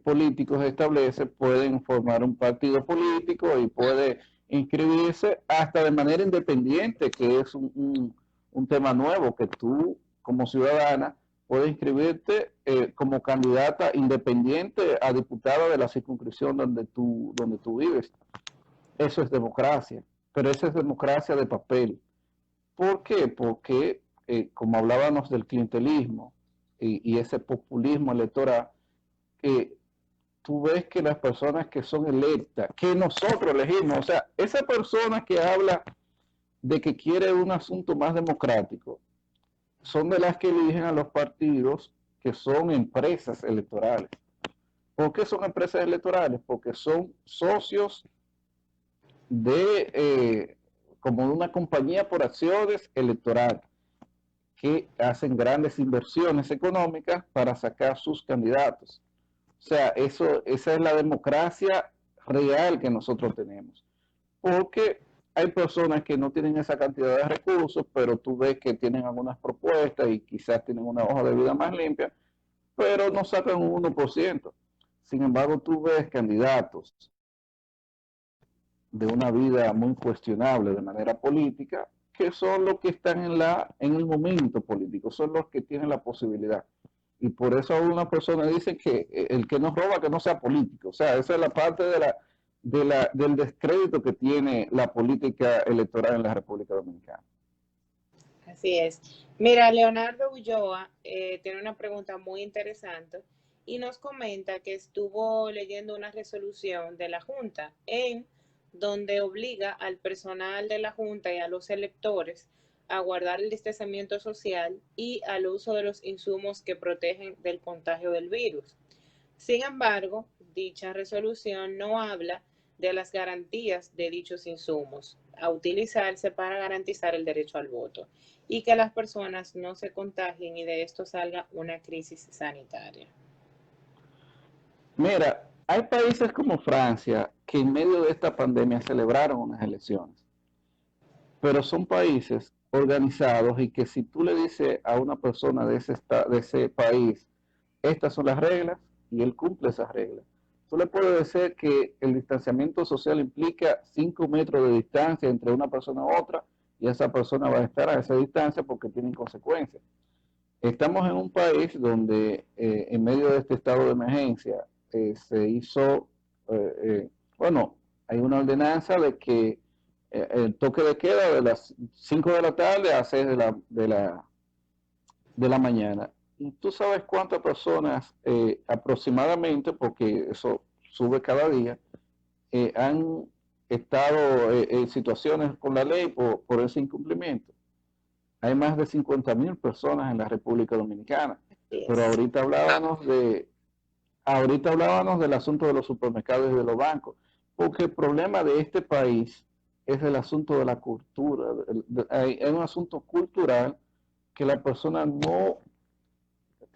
políticos establece, pueden formar un partido político y puede inscribirse hasta de manera independiente, que es un tema nuevo, que tú como ciudadana puedes inscribirte como candidata independiente a diputada de la circunscripción donde tú vives. Eso es democracia, pero esa es democracia de papel. ¿Por qué? Porque, como hablábamos del clientelismo y ese populismo electoral, tú ves que las personas que son electas, que nosotros elegimos, o sea, esa persona que habla de que quiere un asunto más democrático, son de las que eligen a los partidos que son empresas electorales. ¿Por qué son empresas electorales? Porque son socios como de una compañía por acciones electoral, que hacen grandes inversiones económicas para sacar sus candidatos. O sea, esa es la democracia real que nosotros tenemos. Porque hay personas que no tienen esa cantidad de recursos, pero tú ves que tienen algunas propuestas y quizás tienen una hoja de vida más limpia, pero no sacan un 1%. Sin embargo, tú ves candidatos de una vida muy cuestionable de manera política, que son los que están en el momento político, son los que tienen la posibilidad. Y por eso algunas personas dicen que el que nos roba que no sea político. O sea, esa es la parte del descrédito que tiene la política electoral en la República Dominicana. así es. Mira, Leonardo Ulloa tiene una pregunta muy interesante y nos comenta que estuvo leyendo una resolución de la Junta en donde obliga al personal de la Junta y a los electores a guardar el distanciamiento social y al uso de los insumos que protegen del contagio del virus. Sin embargo, dicha resolución no habla de las garantías de dichos insumos a utilizarse para garantizar el derecho al voto y que las personas no se contagien y de esto salga una crisis sanitaria. Mira, hay países como Francia que en medio de esta pandemia celebraron unas elecciones, pero son países organizados y que si tú le dices a una persona de ese país, estas son las reglas, y él cumple esas reglas. Tú le puedes decir que el distanciamiento social implica 5 metros de distancia entre una persona u otra, y esa persona va a estar a esa distancia porque tienen consecuencias. Estamos en un país donde en medio de este estado de emergencia se hizo, bueno, hay una ordenanza de que el toque de queda de las 5 de la tarde a 6 de la mañana. ¿Y tú sabes cuántas personas aproximadamente, porque eso sube cada día, han estado en situaciones con la ley por ese incumplimiento? Hay más de 50.000 personas en la República Dominicana. Pero Yes. ahorita hablábamos del asunto de los supermercados y de los bancos, porque el problema de este país es el asunto de la cultura. Hay un asunto cultural que la persona no,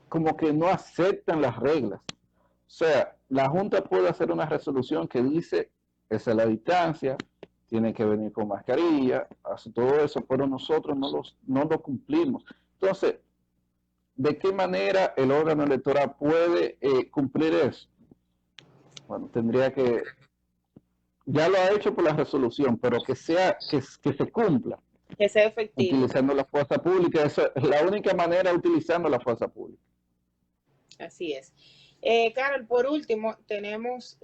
como que no aceptan las reglas. O sea, la Junta puede hacer una resolución que dice, esa es la distancia, tiene que venir con mascarilla, hace todo eso, pero nosotros no lo cumplimos. Entonces, ¿de qué manera el órgano electoral puede cumplir eso? Bueno, tendría que, ya lo ha hecho por la resolución, pero que se cumpla. Que sea efectivo. Utilizando la fuerza pública, esa es la única manera, utilizando la fuerza pública. Así es. Carol, por último, tenemos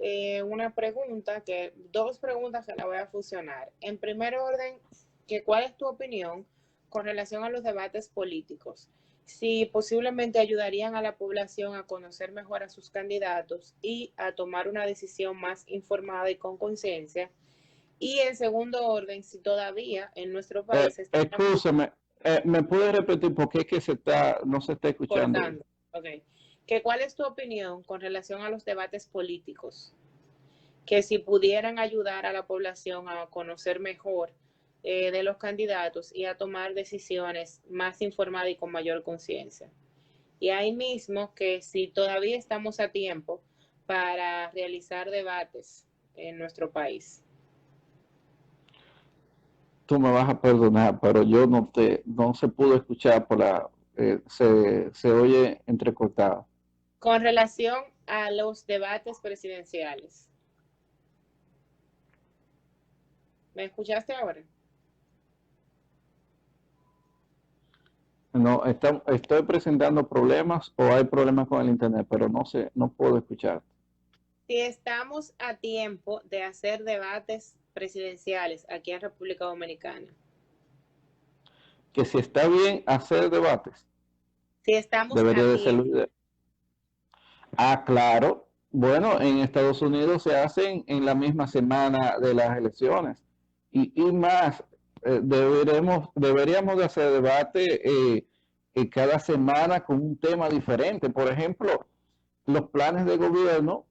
dos preguntas que la voy a fusionar. En primer orden, ¿cuál es tu opinión con relación a los debates políticos? Si posiblemente ayudarían a la población a conocer mejor a sus candidatos y a tomar una decisión más informada y con conciencia. Y en segundo orden, si todavía en nuestro país Escúchame, ¿me puedes repetir por qué es que no se está escuchando? cortando. Okay. ¿Cuál es tu opinión con relación a los debates políticos? Que si pudieran ayudar a la población a conocer mejor de los candidatos y a tomar decisiones más informadas y con mayor conciencia. Y ahí mismo que si todavía estamos a tiempo para realizar debates en nuestro país. Tú me vas a perdonar, pero yo no se pudo escuchar se oye entrecortado. Con relación a los debates presidenciales. ¿Me escuchaste ahora? No, estoy presentando problemas o hay problemas con el internet, pero no puedo escuchar. Si estamos a tiempo de hacer debates presidenciales aquí en República Dominicana. Que si está bien hacer debates. Si estamos debería a de tiempo. ser. Ah, claro. Bueno, en Estados Unidos se hacen en la misma semana de las elecciones. Y más, deberíamos de hacer debate cada semana con un tema diferente. Por ejemplo, los planes de gobierno,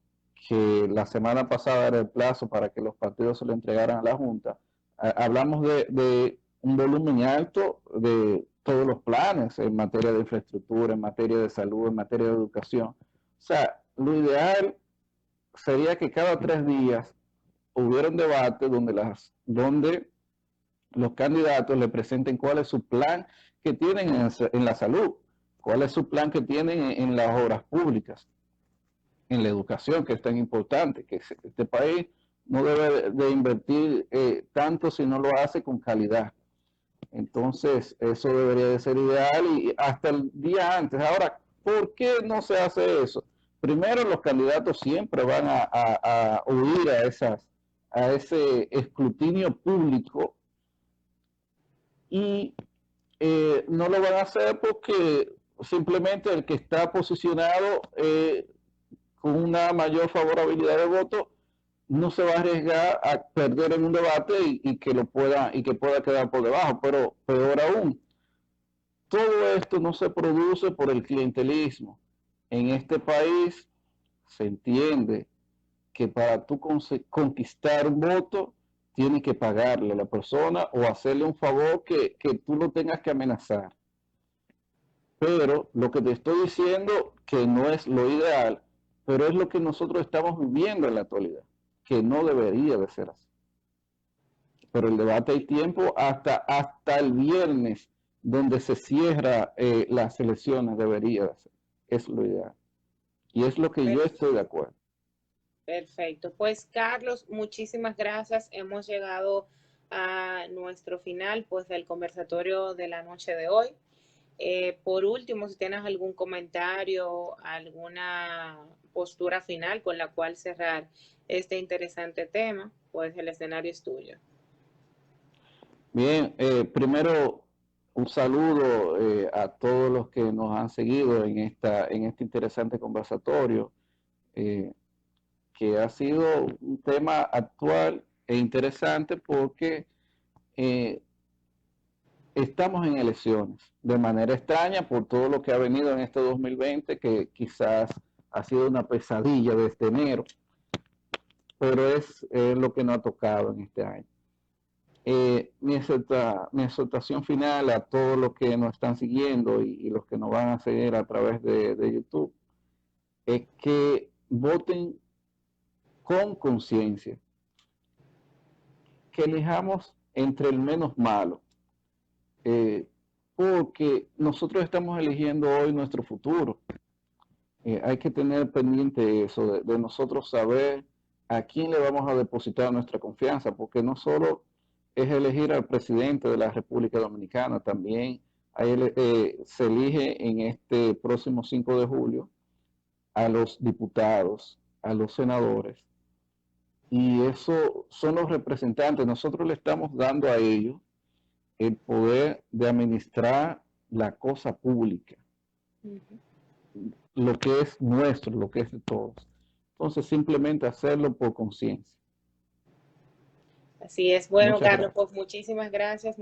que la semana pasada era el plazo para que los partidos se lo entregaran a la Junta, hablamos de un volumen alto de todos los planes en materia de infraestructura, en materia de salud, en materia de educación. O sea, lo ideal sería que cada 3 días hubiera un debate donde los candidatos le presenten cuál es su plan que tienen en la salud, cuál es su plan que tienen en las obras públicas, en la educación, que es tan importante, que este país no debe de invertir tanto si no lo hace con calidad. Entonces, eso debería de ser ideal y hasta el día antes. Ahora, ¿por qué no se hace eso? Primero, los candidatos siempre van a huir a ese escrutinio público y no lo van a hacer porque simplemente el que está posicionado con una mayor favorabilidad de voto no se va a arriesgar a perder en un debate y que pueda quedar por debajo. Pero peor aún, todo esto no se produce por el clientelismo. En este país se entiende que para tú conquistar un voto tienes que pagarle a la persona o hacerle un favor que tú lo tengas que amenazar. Pero lo que te estoy diciendo que no es lo ideal, pero es lo que nosotros estamos viviendo en la actualidad, que no debería de ser así. pero el debate hay tiempo hasta el viernes, donde se cierra las elecciones, debería ser. Es lo ideal. Y es lo que yo estoy de acuerdo. Perfecto. Pues Carlos, muchísimas gracias. Hemos llegado a nuestro final pues del conversatorio de la noche de hoy. Por último, si tienes algún comentario, alguna postura final con la cual cerrar este interesante tema, pues el escenario es tuyo. Bien, primero un saludo a todos los que nos han seguido en este interesante conversatorio, que ha sido un tema actual e interesante porque estamos en elecciones de manera extraña por todo lo que ha venido en este 2020, que quizás ha sido una pesadilla desde enero, pero es lo que nos ha tocado en este año. Mi exhortación final a todos los que nos están siguiendo y los que nos van a seguir a través de YouTube es que voten con conciencia, que elijamos entre el menos malo, porque nosotros estamos eligiendo hoy nuestro futuro. Hay que tener pendiente eso, de nosotros saber a quién le vamos a depositar nuestra confianza, porque no solo es elegir al presidente de la República Dominicana, también se elige en este próximo 5 de julio a los diputados, a los senadores, y eso son los representantes. Nosotros le estamos dando a ellos el poder de administrar la cosa pública, lo que es nuestro, lo que es de todos. Entonces, simplemente hacerlo por conciencia. Así es. Bueno, Carlos, pues muchísimas gracias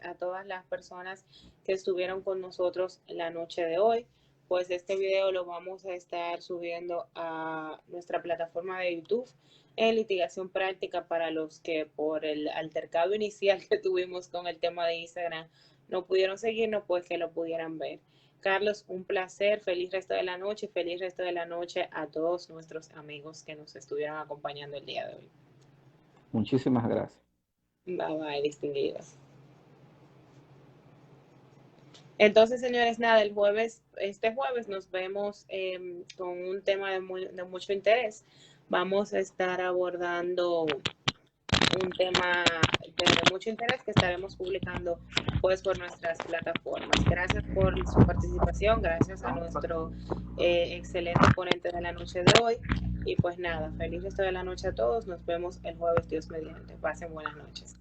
a todas las personas que estuvieron con nosotros la noche de hoy. Pues este video lo vamos a estar subiendo a nuestra plataforma de YouTube en Litigación Práctica, para los que por el altercado inicial que tuvimos con el tema de Instagram no pudieron seguirnos, pues que lo pudieran ver. Carlos, un placer, feliz resto de la noche, feliz resto de la noche a todos nuestros amigos que nos estuvieron acompañando el día de hoy. Muchísimas gracias. Bye bye, distinguidos. Entonces, señores, nada, este jueves nos vemos con un tema de mucho interés. Vamos a estar abordando un tema de mucho interés que estaremos publicando pues por nuestras plataformas. Gracias por su participación, gracias a nuestro excelente ponente de la noche de hoy. Y pues nada, feliz resto de la noche a todos. Nos vemos el jueves, Dios mediante. Pasen buenas noches.